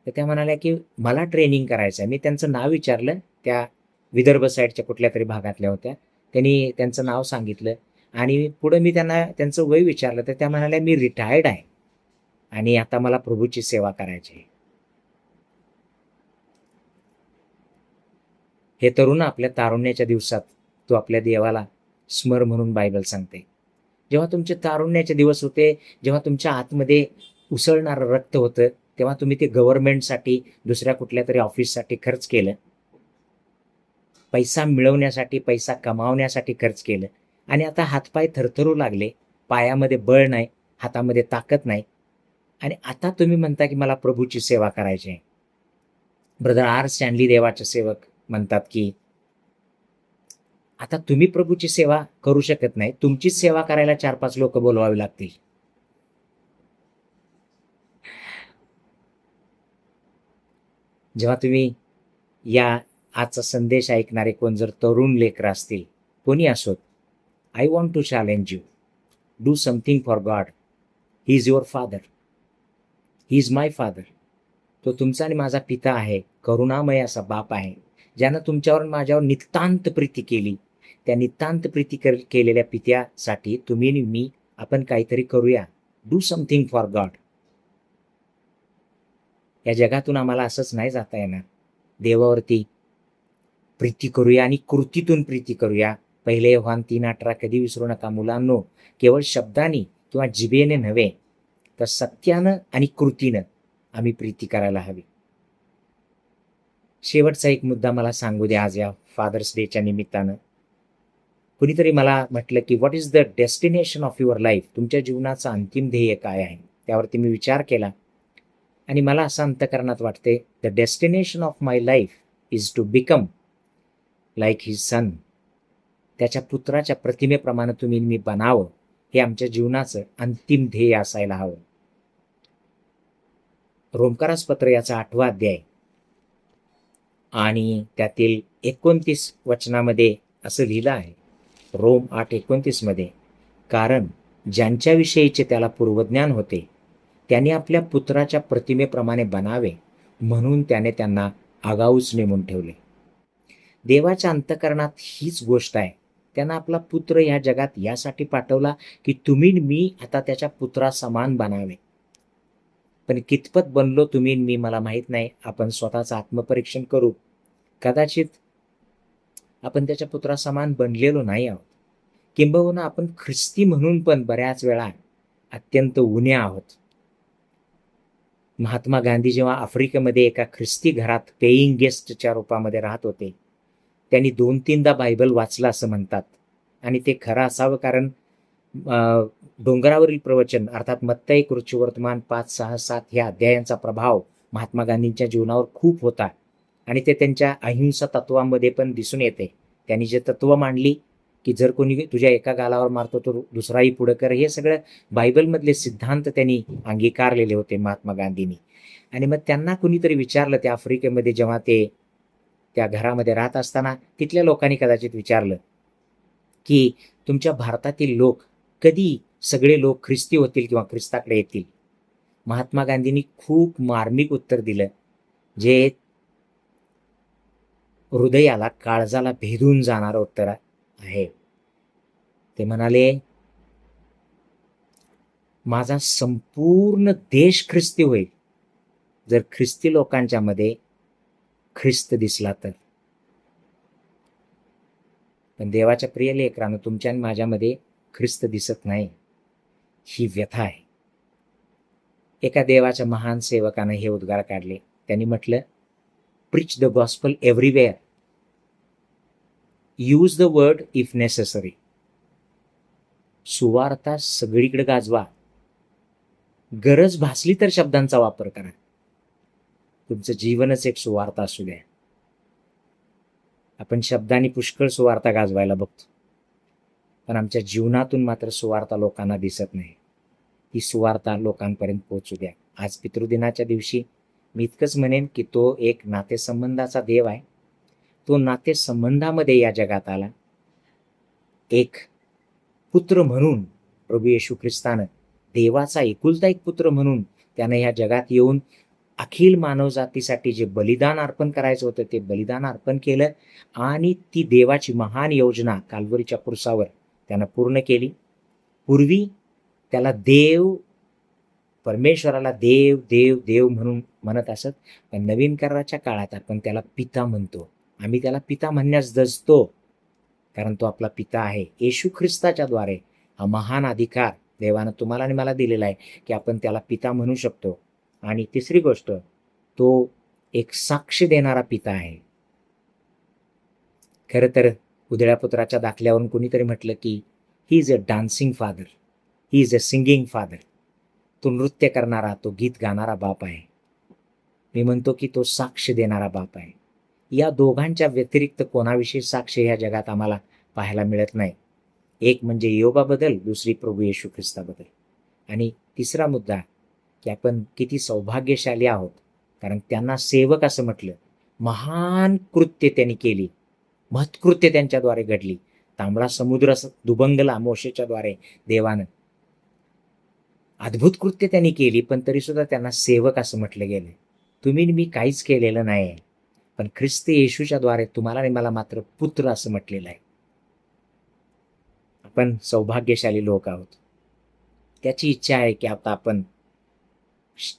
तर त्या म्हणाल्या की मला ट्रेनिंग करायचं आहे. मी त्यांचं नाव विचारलं. त्या विदर्भ साईडच्या कुठल्या तरी भागातल्या होत्या. त्यांनी त्यांचं नाव सांगितलं आणि पुढं मी त्यांना त्यांचं वय विचारलं. तर त्या म्हणाल्या, मी रिटायर्ड आहे आणि आता मला प्रभूची सेवा करायची आहे. हे तरुण आपल्या तारुण्याच्या दिवसात तू आपल्या देवाला स्मर म्हणून बायबल सांगते. जेव्हा तुमचे तारुण्याचे दिवस होते, जेव्हा तुमच्या आतमध्ये उसळणारं रक्त होतं, तेव्हा तुम्ही ते गव्हर्नमेंटसाठी, दुसऱ्या कुठल्या तरी ऑफिससाठी खर्च केलं. पैसा मिळवण्यासाठी, पैसा कमावण्यासाठी खर्च केलं आणि आता हातपाय थरथरू लागले, पायामध्ये बळ नाही, हातामध्ये ताकद नाही आणि आता तुम्ही म्हणता की मला प्रभूची सेवा करायची आहे. ब्रदर आर स्टॅनली देवाचे सेवक म्हणतात की आता तुम्ही प्रभूची सेवा करू शकत नाही, तुमचीच सेवा करायला 4-5 लोक बोलवावी लागतील. जेव्हा तुम्ही या आजचा संदेश ऐकणारे कोण जर तरुण लेकरं असतील, कोणी असोत, I want to challenge you. Do something for God. He is your father. He is my father. तो तुमचा आणि माझा पिता आहे, करुणामय असा बाप आहे, ज्यानं तुमच्यावर माझ्यावर नितांत प्रीती केली. त्या नितांत प्रीती केलेल्या पित्यासाठी तुम्ही आणि मी आपण काहीतरी करूया. Do something for God. या जगातून आम्हाला असंच नाही जाता येणार. देवावरती प्रीती करूया आणि कृतीतून प्रीती करूया. पहिले योहान 3:18 कधी विसरू नका मुलांनो. केवळ शब्दांनी किंवा जिभेने नव्हे, तर सत्यानं आणि कृतीनं आम्ही प्रीती करायला हवी. शेवटचा एक मुद्दा मला सांगू द्या आज या फादर्स डेच्या निमित्तानं. कुणीतरी मला म्हटलं की what is the destination of your life. तुमच्या जीवनाचं अंतिम ध्येय काय आहे. त्यावरती मी विचार केला आणि मला असं अंतःकरणात वाटते, the destination of my life is to become like his son. त्याच्या पुत्राच्या प्रतिमेप्रमाणे तुम्ही मी बनावं, हे आमच्या जीवनाचं अंतिम ध्येय असायला हवं. रोमकारास पत्र याचा 8वा अध्याय आणि त्यातील 29 वचनामध्ये असं लिहिलं आहे. रोम 8:29 मध्ये, कारण ज्यांच्याविषयीचे त्याला पूर्वज्ञान होते त्याने आपल्या पुत्राच्या प्रतिमेप्रमाणे बनावे म्हणून त्याने त्यांना आगाऊच नेमून ठेवले. देवाच्या अंतःकरणात हीच गोष्ट आहे. त्यानं आपला पुत्र या जगात यासाठी पाठवला की तुम्ही मी आता त्याच्या पुत्रासमान बनावे. पण कितपत बनलो तुम्ही मी मला माहीत नाही. आपण स्वतःचं आत्मपरीक्षण करू. कदाचित आपण त्याच्या पुत्रासमान बनलेलो नाही आहोत. किंबहुना आपण ख्रिस्ती म्हणून पण बऱ्याच वेळा अत्यंत उण्या आहोत. महात्मा गांधी जेव्हा आफ्रिकेमध्ये एका ख्रिस्ती घरात पेईंग गेस्टच्या रूपामध्ये राहत होते, त्यांनी 2-3दा बायबल वाचलं असं म्हणतात. आणि ते खरं असावं, कारण डोंगरावरील प्रवचन अर्थात मत्तई कृत्यवर्तमान 5, 6, 7 ह्या अध्यायांचा प्रभाव महात्मा गांधींच्या जीवनावर खूप होता आणि ते त्यांच्या अहिंसा तत्वामध्ये पण दिसून येते. त्यांनी जे तत्व मांडली की जर कोणी तुझ्या एका गालावर मारतो तर दुसराही पुढं कर, हे सगळं बायबलमधले सिद्धांत त्यांनी अंगीकारलेले होते महात्मा गांधींनी. आणि मग त्यांना कुणीतरी विचारलं, त्या आफ्रिकेमध्ये जेव्हा ते त्या घरामध्ये राहत असताना तिथल्या लोकांनी कदाचित विचारलं की तुमच्या भारतातील लोक कधी सगळे लोक ख्रिस्ती होतील किंवा ख्रिस्ताकडे येतील. महात्मा गांधींनी खूप मार्मिक उत्तर दिलं, जे हृदयाला काळजाला भेदून जाणारं उत्तर आहे. ते म्हणाले, माझा संपूर्ण देश ख्रिस्ती होईल जर ख्रिस्ती लोकांच्या मध्ये ख्रिस्त दिसला तर. पण देवाच्या प्रिय लेकरांनो, तुमच्या आणि माझ्यामध्ये ख्रिस्त दिसत नाही, ही व्यथा आहे. एका देवाच्या महान सेवकानं हे उद्गार काढले. त्यांनी म्हटलं, preach the gospel everywhere, use the word if necessary. सुवार्ता सगळीकडे गाजवा, गरज भासली तर शब्दांचा वापर करा. तुमचं जीवनच एक सुवार्ता असू द्या. आपण शब्दांनी पुष्कळ सुवार्ता गाजवायला बघतो, पण आमच्या जीवनातून मात्र सुवार्ता लोकांना दिसत नाही. ती सुवार्ता लोकांपर्यंत पोहोचू द्या. आज पितृदिनाच्या दिवशी मी इतकंच म्हणेन की तो एक नातेसंबंधाचा देव आहे. तो नातेसंबंधामध्ये या जगात आला. एक पुत्र म्हणून प्रभू येशू ख्रिस्तानं, देवाचा एकुलता एक पुत्र म्हणून त्यानं या जगात येऊन अखिल मानवजातीसाठी जे बलिदान अर्पण करायचं होतं ते बलिदान अर्पण केलं आणि ती देवाची महान योजना काल्वरीच्या क्रुसावर त्यानं पूर्ण केली. पूर्वी त्याला देव, परमेश्वराला देव देव देव म्हणून म्हणत असत, पण नवीन कराराच्या काळात आपण त्याला पिता म्हणतो. आम्ही त्याला पिता म्हणण्यास दजतो, कारण तो आपला पिता आहे. येशू ख्रिस्ताच्या द्वारे हा महान अधिकार देवानं तुम्हाला आणि मला दिलेला आहे की आपण त्याला पिता म्हणू शकतो. आणि तिसरी गोष्ट, तो एक साक्ष देणारा पिता आहे. खरं तर उधळ्या पुत्राच्या दाखल्यावरून कुणीतरी म्हटलं की he is a dancing father, he is a singing father. तो नृत्य करणारा, तो गीत गाणारा बाप आहे. मी म्हणतो की तो साक्ष देणारा बाप आहे. या दोघांच्या व्यतिरिक्त कोणाविषयी साक्ष ह्या जगात आम्हाला पाहायला मिळत नाही. एक म्हणजे योबाबद्दल, दुसरी प्रभू येशू ख्रिस्ताबद्दल. आणि तिसरा मुद्दा की आपण किती सौभाग्यशाली आहोत, कारण त्यांना सेवक असं म्हटलं. महान कृत्य त्यांनी केली, महत्कृत्य त्यांच्याद्वारे घडली. तांबडा समुद्र दुभंगला मोशेच्या द्वारे देवानं. अद्भुत कृत्य त्यांनी केली, पण तरी सुद्धा त्यांना सेवक असं म्हटलं गेलं. तुम्ही मी काहीच केलेलं नाही, पण ख्रिस्त येशूच्या द्वारे तुम्हाला आणि मला मात्र पुत्र असं म्हटलेलं आहे. आपण सौभाग्यशाली लोक आहोत. त्याची इच्छा आहे की आता आपण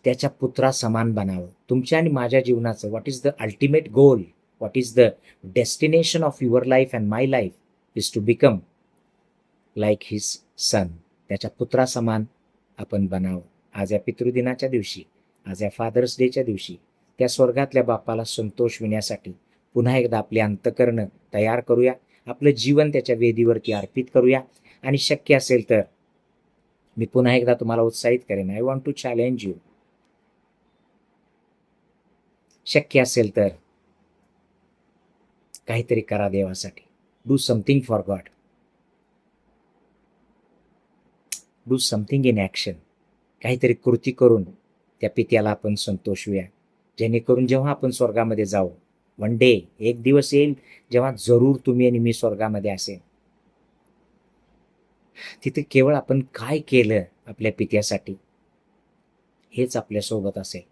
त्याच्या पुत्रा समान बनावं. तुमच्या आणि माझ्या जीवनाचं what is the ultimate goal, what is the destination of your life and my life is to become like his son. त्याच्या पुत्रा समान आपण बनावं. आज या पितृदिनाच्या दिवशी, आज या फादर्स डेच्या दिवशी त्या स्वर्गातल्या बापाला संतोष विण्यासाठी पुन्हा एकदा आपले अंतःकरण तयार करूया. आपलं जीवन त्याच्या वेदीवरती अर्पित करूया. आणि शक्य असेल तर मी पुन्हा एकदा तुम्हाला उत्साहित करेन. I want to challenge you. शक्य असेल तर काहीतरी करा देवासाठी. Do something for God. Do something in action. काहीतरी कृती करून त्या पित्याला आपण संतोषूया, जेणेकरून जेव्हा आपण स्वर्गामध्ये जाऊ, वन डे, एक दिवस येईल जेव्हा जरूर तुम्ही आणि मी स्वर्गामध्ये असेल, तिथे केवळ आपण काय केलं आपल्या पित्यासाठी हेच आपल्यासोबत असेल.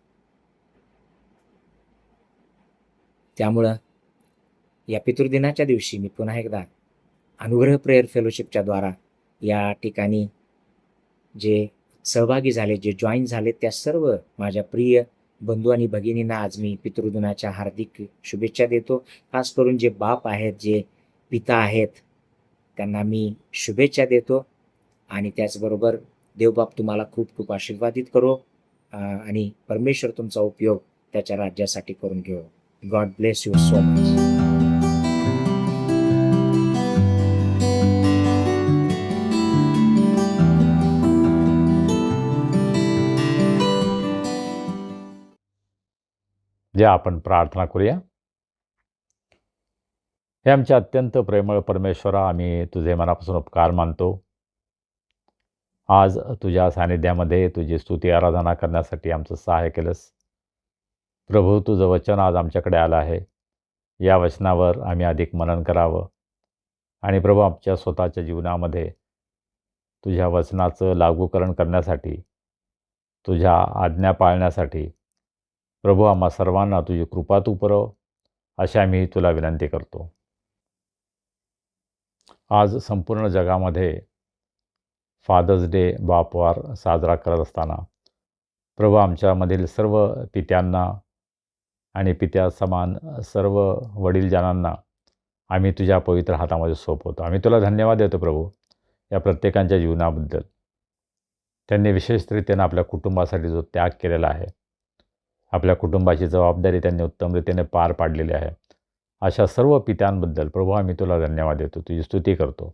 त्यामुळं या पितृदिनाच्या दिवशी मी पुन्हा एकदा अनुग्रह प्रेयर फेलोशिपच्या द्वारा या ठिकाणी जे सहभागी झाले, जे जॉईन झाले, त्या सर्व माझ्या प्रिय बंधू आणि भगिनींना आज मी पितृदिनाच्या हार्दिक शुभेच्छा देतो. खास करून जे बाप आहेत, जे पिता आहेत, त्यांना मी शुभेच्छा देतो. आणि त्याचबरोबर देवबाप तुम्हाला खूप खूप आशीर्वादित करो. आणि परमेश्वर तुमचा उपयोग त्याच्या राज्यासाठी करून घेऊ. God bless you so much. जे आपण प्रार्थना करूया. हे आमचे अत्यंत प्रेमळ परमेश्वरा, आम्ही तुझे मनापासून उपकार मानतो. आज तुझ्या सानिध्यामध्ये तुझी स्तुती आराधना करण्यासाठी आमचं सहाय्य केलंस. प्रभू, तुझं वचन आज आमच्याकडे आलं आहे. या वचनावर आम्ही अधिक मनन करावं आणि प्रभू आमच्या स्वतःच्या जीवनामध्ये तुझ्या वचनाचं लागूकरण करण्यासाठी, तुझ्या आज्ञा पाळण्यासाठी प्रभू आम्हा सर्वांना तुझी कृपा तू पुरव, अशी आम्ही तुला विनंती करतो. आज संपूर्ण जगामध्ये फादर्स डे बापवार साजरा करत असताना प्रभू आमच्यामधील सर्व पित्यांना आणि पित्या समान सर्व वडीलजनांना आम्ही तुझ्या पवित्र हातामध्ये सोपवतो. आम्ही तुला धन्यवाद देतो प्रभू या प्रत्येकांच्या जीवनाबद्दल. त्यांनी विशेषरीत्यानं आपल्या कुटुंबासाठी जो त्याग केलेला आहे, आपल्या कुटुंबाची जबाबदारी त्यांनी उत्तम रीतीने पार पाडलेली आहे, अशा सर्व पित्यांबद्दल प्रभू आम्ही तुला धन्यवाद देतो, तुझी स्तुती करतो.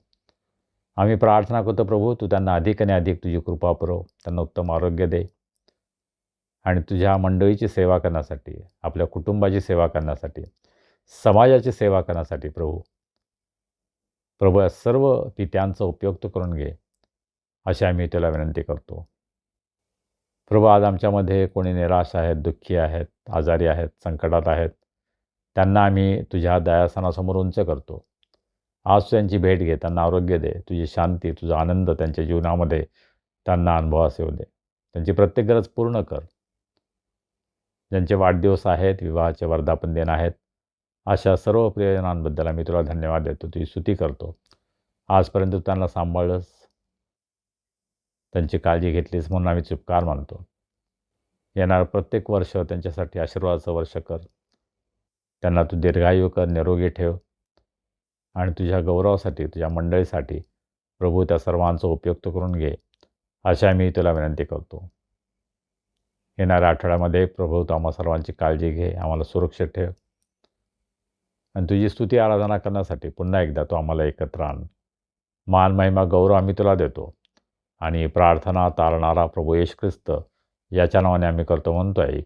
आम्ही प्रार्थना करतो प्रभू, तू त्यांना अधिक आणि अधिक तुझी कृपा पुरव, त्यांना उत्तम आरोग्य दे आणि तुझ्या मंडळीची सेवा करण्यासाठी, आपल्या कुटुंबाची सेवा करण्यासाठी, समाजाची सेवा करण्यासाठी प्रभू या सर्व पित्यांचा उपयोग तू करून घे, अशी आम्ही तुला विनंती करतो. प्रभू, आज आमच्यामध्ये कोणी निराश आहेत, दुःखी आहेत, आजारी आहेत, संकटात आहेत, त्यांना आम्ही तुझ्या दयासनासमोर उंच करतो. आज त्यांची भेट घे, त्यांना आरोग्य दे, तुझी शांती, तुझा आनंद त्यांच्या जीवनामध्ये त्यांना अनुभवास येऊ दे. त्यांची प्रत्येक गरज पूर्ण कर. ज्यांचे वाढदिवस आहेत, विवाहाचे वर्धापन दिन आहेत, अशा सर्व प्रियजनांबद्दल आम्ही तुला धन्यवाद देतो, तुझी स्तुती करतो. आजपर्यंत तू त्यांना सांभाळलंस, त्यांची काळजी घेतलीस म्हणून आम्ही उपकार मानतो. येणारं प्रत्येक वर्ष त्यांच्यासाठी आशीर्वादाचं वर्ष कर. त्यांना तू दीर्घायू कर, निरोगी ठेव आणि तुझ्या गौरवासाठी, तुझ्या मंडळीसाठी प्रभू त्या सर्वांचा उपयोग तू करून घे, अशी आम्ही तुला विनंती करतो. येणाऱ्या आठवड्यामध्ये प्रभू तू आम्हा सर्वांची काळजी घे, आम्हाला सुरक्षित ठेव आणि तुझी स्तुती आराधना करण्यासाठी पुन्हा एकदा तू आम्हाला एकत्र आण. मान, महिमा, गौरव आम्ही तुला देतो आणि प्रार्थना तारणारा प्रभू येशू ख्रिस्त याच्या नावाने आम्ही करतो म्हणतोय,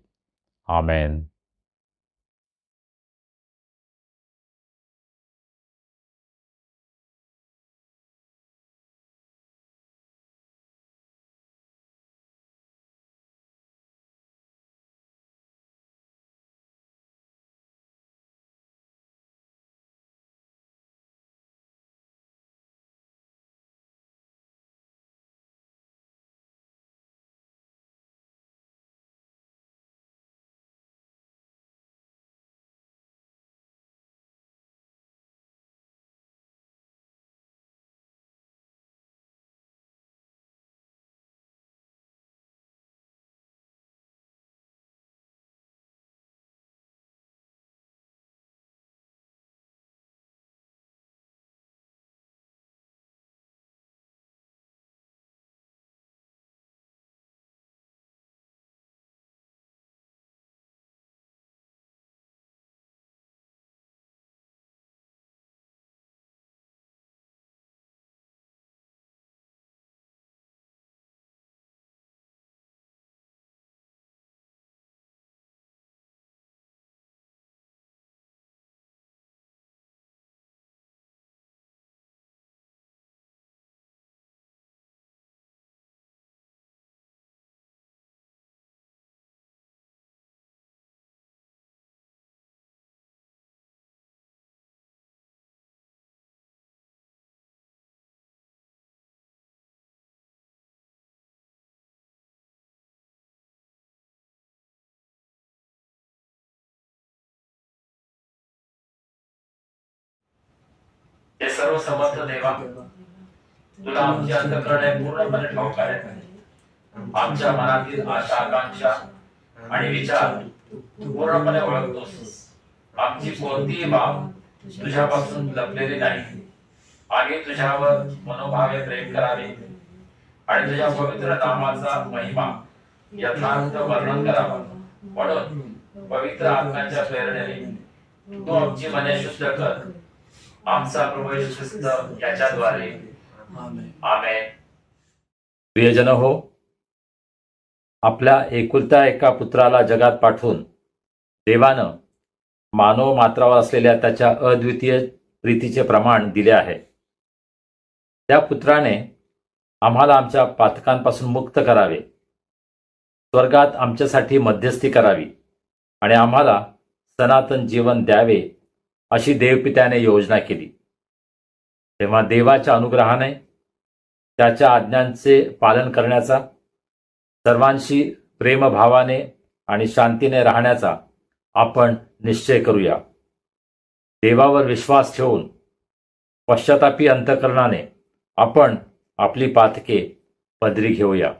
आमेन. हे सर्व समर्थ देवा, तुला आमची अंतःकरणे पूर्णपणे ठाऊक आहे. आमच्या मनातील आशा, आकांक्षा आणि विचार तू पूर्णपणे ओळखतोस. आमची कोणतीही बाब तुझ्यापासून लपलेली नाही. आम्ही तुझ्यावर मनोभावे प्रेम करावे आणि तुझ्या पवित्र नामाचा महिमा यथार्थ वर्णन करावं. म्हणून पवित्र आत्म्याच्या प्रेरणेने तू आमची मने शुद्ध कर. आमचा प्रभू येशू ख्रिस्त याच्याद्वारे आमेन. प्रियजन हो, आपल्या एकुलत्या एका पुत्राला जगात पाठवून देवानं मानव मात्रावर असलेल्या त्याच्या अद्वितीय प्रीतीचे प्रमाण दिले आहे. त्या पुत्राने आम्हाला आमच्या पातकांपासून मुक्त करावे, स्वर्गात आमच्यासाठी मध्यस्थी करावी आणि आम्हाला सनातन जीवन द्यावे अशी देवपित्याने योजना केली. तेव्हा देवाच्या अनुग्रहाने त्याच्या आज्ञांचे पालन करण्याचा, सर्वांशी प्रेमभावाने आणि शांतीने राहण्याचा आपण निश्चय करूया. देवावर विश्वास ठेवून पश्चातापी अंतःकरणाने आपण आपली पातके पदरी घेऊया.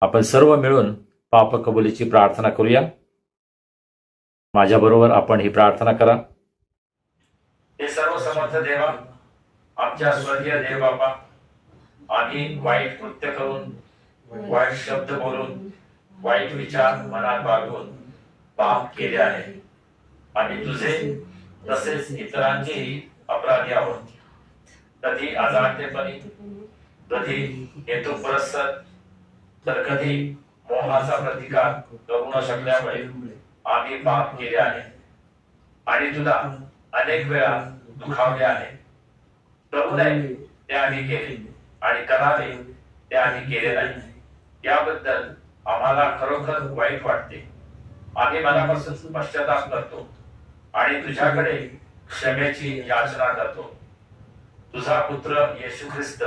आपण सर्व मिळून पापकबुलीची प्रार्थना करूया. माझ्याबरोबर आपण ही प्रार्थना करा. हे सर्व समर्थ देवा, आमच्या स्वर्गीय देव बापा, आम्ही वाईट कृत्य करून, वाईट शब्द बोलून, वाईट विचार मनात बाळगून पाप केले आहे. आम्ही तुझे तसेच इतरांचेही अपराधी आहोत. कधी अजाणतेपणी, कधी हेतुपुरस्सर, तर कधी मोहाचा प्रतिकार करू न शकल्यामुळे आम्ही पाप केले आहे आणि तुला अनेक वेळा दुखावले आहे. करू नये ते आम्ही केले आणि करावे ते आम्ही केले नाही. याबद्दल आम्हाला खरोखर वाईट वाटते. आम्ही मनापासून पश्चाताप करतो आणि तुझ्याकडे क्षमेची याचना करतो. तुझा पुत्र येशू ख्रिस्त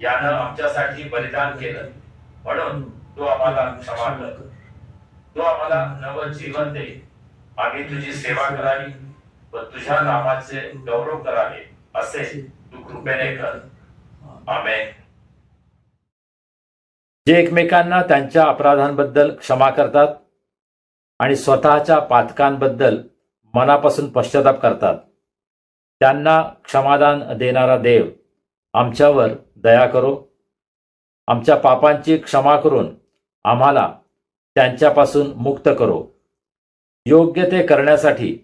यानं आमच्यासाठी बलिदान केलं, म्हणून तू आम्हाला क्षमा कर. तू आम्हाला नवं जीवन दे. आम्ही तुझी सेवा करावी व तुझ्या नामाचे गौरव करावे असे तू कृपेने कर. आमेन. जे एकमेकांना त्यांच्या अपराधांबद्दल क्षमा करतात आणि स्वतःच्या पातकांबद्दल मनापासून पश्चाताप करतात, त्यांना क्षमादान देणारा देव आमच्यावर दया करो. आमच्या पापांची क्षमा करून आम्हाला त्यांच्यापासून मुक्त करो. योग्य ते करण्यासाठी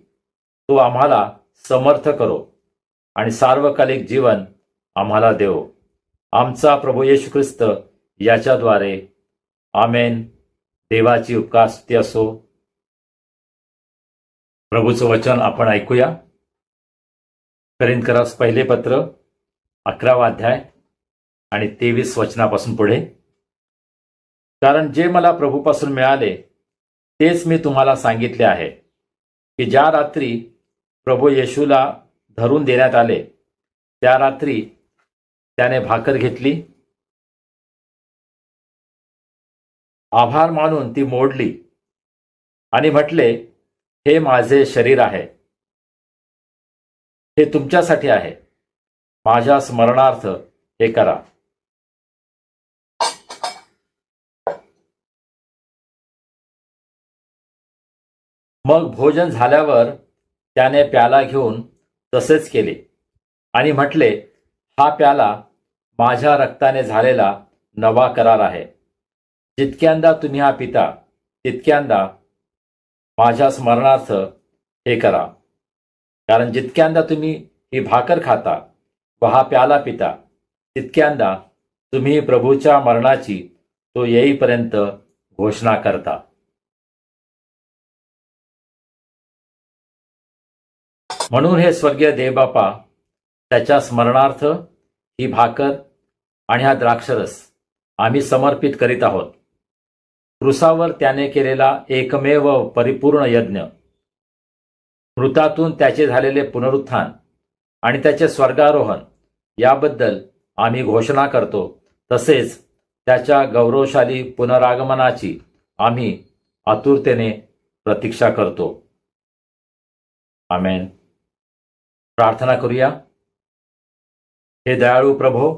तो आम्हाला समर्थ करो आणि सार्वकालिक जीवन आम्हाला देव. आमचा प्रभू येशू ख्रिस्त याच्याद्वारे आमेन. देवाची उपकारस्तुती असो. प्रभूचं वचन आपण ऐकूया. करिंथकरास पहिले पत्र 11वा अध्याय आणि 23 वचनापासून पुढे. कारण जे मला प्रभूपासून मिळाले तेच मी तुम्हाला सांगितले आहे की ज्या रात्री प्रभू येशूला धरून देण्यात आले त्या रात्री त्याने भाकर घेतली, आभार मानून ती मोडली आणि म्हटले, हे माझे शरीर आहे, हे तुमच्यासाठी आहे. माझ्या स्मरणार्थ हे करा. मग भोजन झाल्यावर त्याने प्याला घेऊन तसेच केले आणि म्हटले, हा प्याला माझ्या रक्ताने झालेला नवा करार आहे. जितक्यांदा तुम्ही हा पिता तितक्यांदा माझ्या स्मरणार्थ हे करा. कारण जितक्यांदा तुम्ही ही भाकर खाता व हा प्याला पिता तितक्यांदा तुम्ही प्रभूच्या मरणाची तो येईपर्यंत घोषणा करता. म्हणून हे स्वर्गीय देवबापा, त्याच्या स्मरणार्थ ही भाकर आणि हा द्राक्षरस आम्ही समर्पित करीत आहोत. क्रूसावर त्याने केलेला एकमेव परिपूर्ण यज्ञ, मृतातून त्याचे झालेले पुनरुत्थान आणि त्याचे स्वर्गारोहण याबद्दल आम्ही घोषणा करतो. तसेच त्याच्या गौरवशाली पुनरागमनाची आम्ही आतुरतेने प्रतीक्षा करतो. आमेन. प्रार्थना करूया. हे दयाळू प्रभो,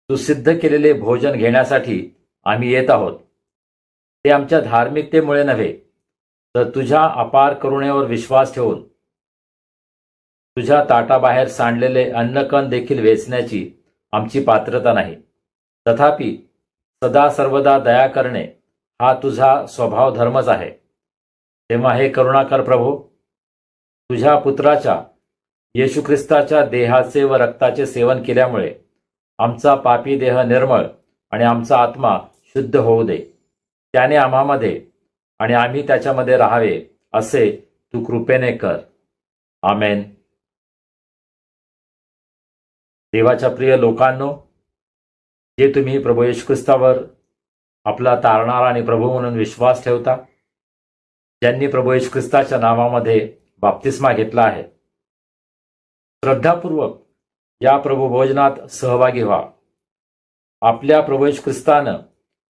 तू सिद्ध केलेले भोजन घेण्यासाठी आम्ही येत आहोत. ते आमच्या धार्मिकतेमुळे नव्हे, तर तुझ्या अपार करुणेवर विश्वास ठेवून तुझ्या ताटाबाहेर सांडलेले अन्नकण देखील वेचण्याची आमची पात्रता नाही. तथापि सदा सर्वदा दया करणे हा तुझा स्वभाव धर्मच आहे. तेव्हा हे करुणाकर प्रभू, तुझ्या पुत्राच्या येशू ख्रिस्ताच्या देहाचे व रक्ताचे सेवन केल्यामुळे आमचा पापी देह निर्मळ आणि आमचा आत्मा शुद्ध होऊ दे. त्याने आम्हामध्ये आणि आम्ही त्याच्यामध्ये राहावे असे तू कृपेने कर. आमेन. देवाच्या प्रिय लोकांनो, जे तुम्ही प्रभू येशू ख्रिस्तावर आपला तारणारा आणि प्रभू म्हणून विश्वास ठेवता, ज्यांनी प्रभू येशू ख्रिस्ताच्या नावामध्ये बाप्तिस्मा घेतला आहे, श्रद्धापूर्वक या प्रभू भोजनात सहभागी व्हा. आपल्या प्रभू येशू ख्रिस्तानं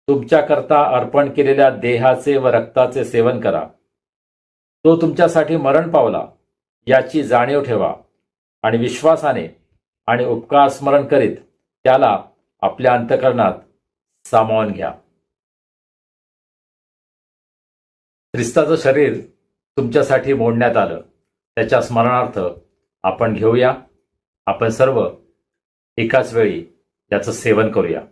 तुमच्याकरता अर्पण केलेल्या देहाचे व रक्ताचे सेवन करा. तो तुमच्यासाठी मरण पावला याची जाणीव ठेवा आणि विश्वासाने आणि उपकार स्मरण करीत त्याला आपल्या अंतःकरणात सामावून घ्या. ख्रिस्ताचं शरीर तुमच्यासाठी मोडण्यात आलं, त्याच्या स्मरणार्थ आपण घेऊया. आपण सर्व एकाच वेळी याचं सेवन करूया.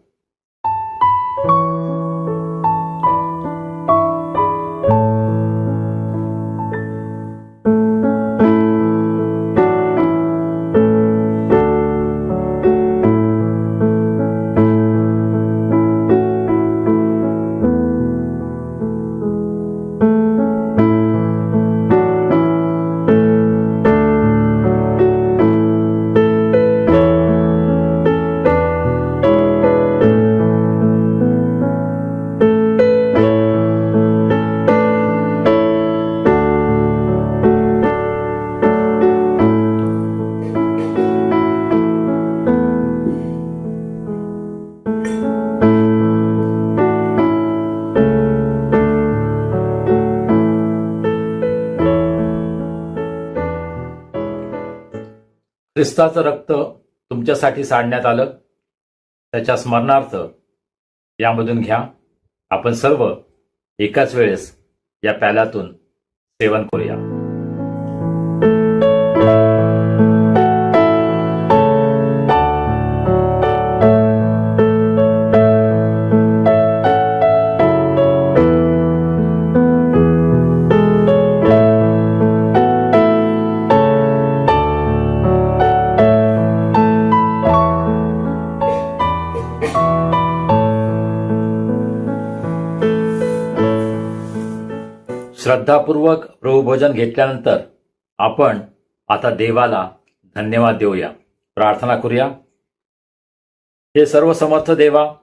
ख्रिस्ताचं रक्त तुमच्यासाठी सांडण्यात आलं, त्याच्या स्मरणार्थ यामधून घ्या. आपण सर्व एकाच वेळेस या प्याल्यातून सेवन करूया. श्रद्धापूर्वक प्रभुभोजन घेतल्यानंतर आपण आता देवाला धन्यवाद देऊया. प्रार्थना करूया. हे सर्व समर्थ देवा,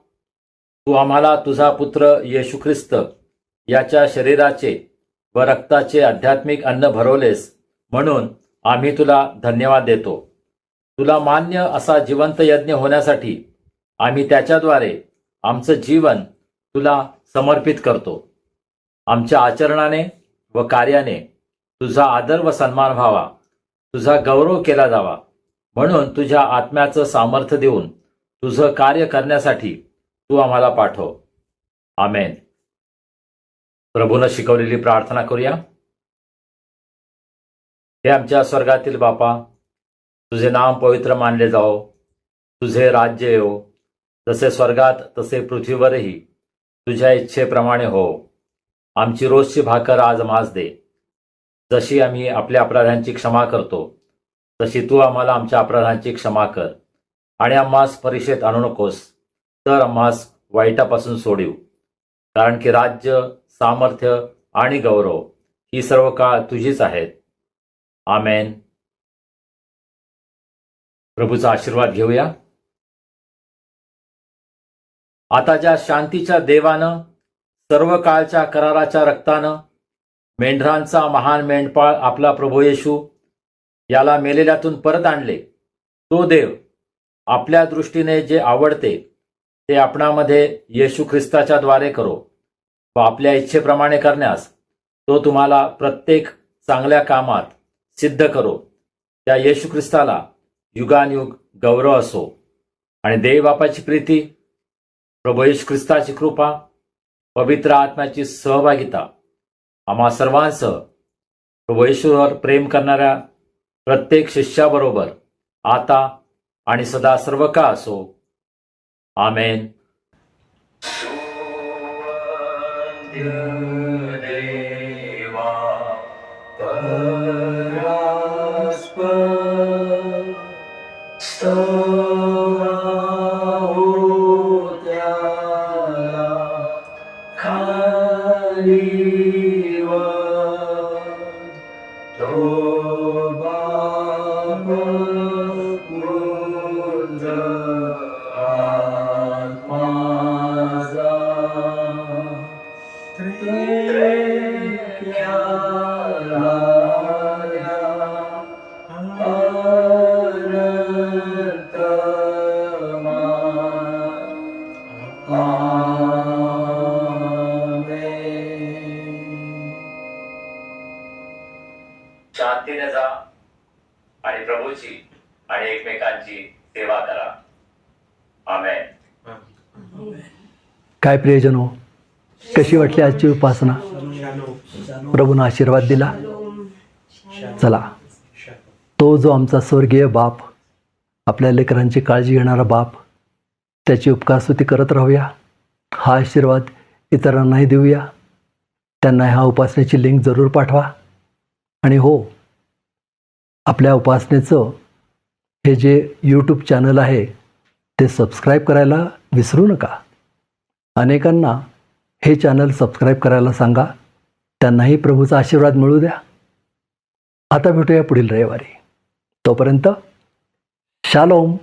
तू आम्हाला तुझा पुत्र येशू ख्रिस्त याच्या शरीराचे व रक्ताचे आध्यात्मिक अन्न भरवलेस, म्हणून आम्ही तुला धन्यवाद देतो. तुला मान्य असा जिवंत यज्ञ होण्यासाठी आम्ही त्याच्याद्वारे आमचं जीवन तुला समर्पित करतो. आमच्या आचरणाने व कार्याने तुझा आदर व सन्मान व्हावा, तुझा गौरव केला जावा, म्हणून तुझ्या आत्म्याचं सामर्थ्य देऊन तुझं कार्य करण्यासाठी तू आम्हाला पाठव. आमेन. प्रभूनं शिकवलेली प्रार्थना करूया. हे आमच्या स्वर्गातील बापा, तुझे नाम पवित्र मानले जाओ, तुझे राज्य येवो, जसे स्वर्गात तसे पृथ्वीवरही तुझ्या इच्छेप्रमाणे हो. आमची रोजची भाकर आज आम्हास दे. जशी आम्ही आपल्या अपराधांची क्षमा करतो, तशी तू आम्हाला आमच्या अपराधांची क्षमा कर. आणि आम्हास परीक्षेत आणू नकोस, तर आम्हास वाईटापासून सोडीव. कारण की राज्य, सामर्थ्य आणि गौरव ही सर्व काळ तुझीच आहेत. आमेन. प्रभूचा आशीर्वाद घेऊया. आता ज्या शांतीच्या देवानं सर्व काळच्या कराराच्या रक्तानं मेंढरांचा महान मेंढपाळ आपला प्रभू येशू याला मेलेल्यातून परत आणले, तो देव आपल्या दृष्टीने जे आवडते ते आपणामध्ये येशू ख्रिस्ताच्या द्वारे करो व आपल्या इच्छेप्रमाणे करण्यास तो तुम्हाला प्रत्येक चांगल्या कामात सिद्ध करो. त्या येशू ख्रिस्ताला युगानयुग गौरव असो. आणि देव बापाची प्रीती, प्रभू येशू ख्रिस्ताची कृपा, पवित्र आत्म्याची सहभागिता आम्हा सर्वांसह प्रभू येशूवर प्रेम करणाऱ्या प्रत्येक शिष्याबरोबर आता आणि सदा सर्व काळ असो. आमेन. देवा परास्पर स्तवा होत्या खालीवर तो बाप क्रोध आत्माजा शांतीने जा आणि प्रभूची आणि एकमेकांची सेवा करा. आमेन. काय प्रियजनो, कशी वाटली आजची उपासना? प्रभूनं आशीर्वाद दिला. चला, तो जो आमचा स्वर्गीय बाप, आपल्या लेकरांची काळजी घेणारा बाप, त्याची उपकारस्तुती करत राहूया. हा आशीर्वाद इतरांनाही देऊया. त्यांना ह्या उपासनेची लिंक जरूर पाठवा. आणि हो, आपल्या उपासनेचं हे जे यूट्यूब चॅनल आहे ते सबस्क्राईब करायला विसरू नका. अनेकांना हे चॅनल सबस्क्राईब करायला सांगा. त्यांनाही प्रभूचा आशीर्वाद मिळू द्या. आता भेटूया पुढील रविवारी. तोपर्यंत शालोम.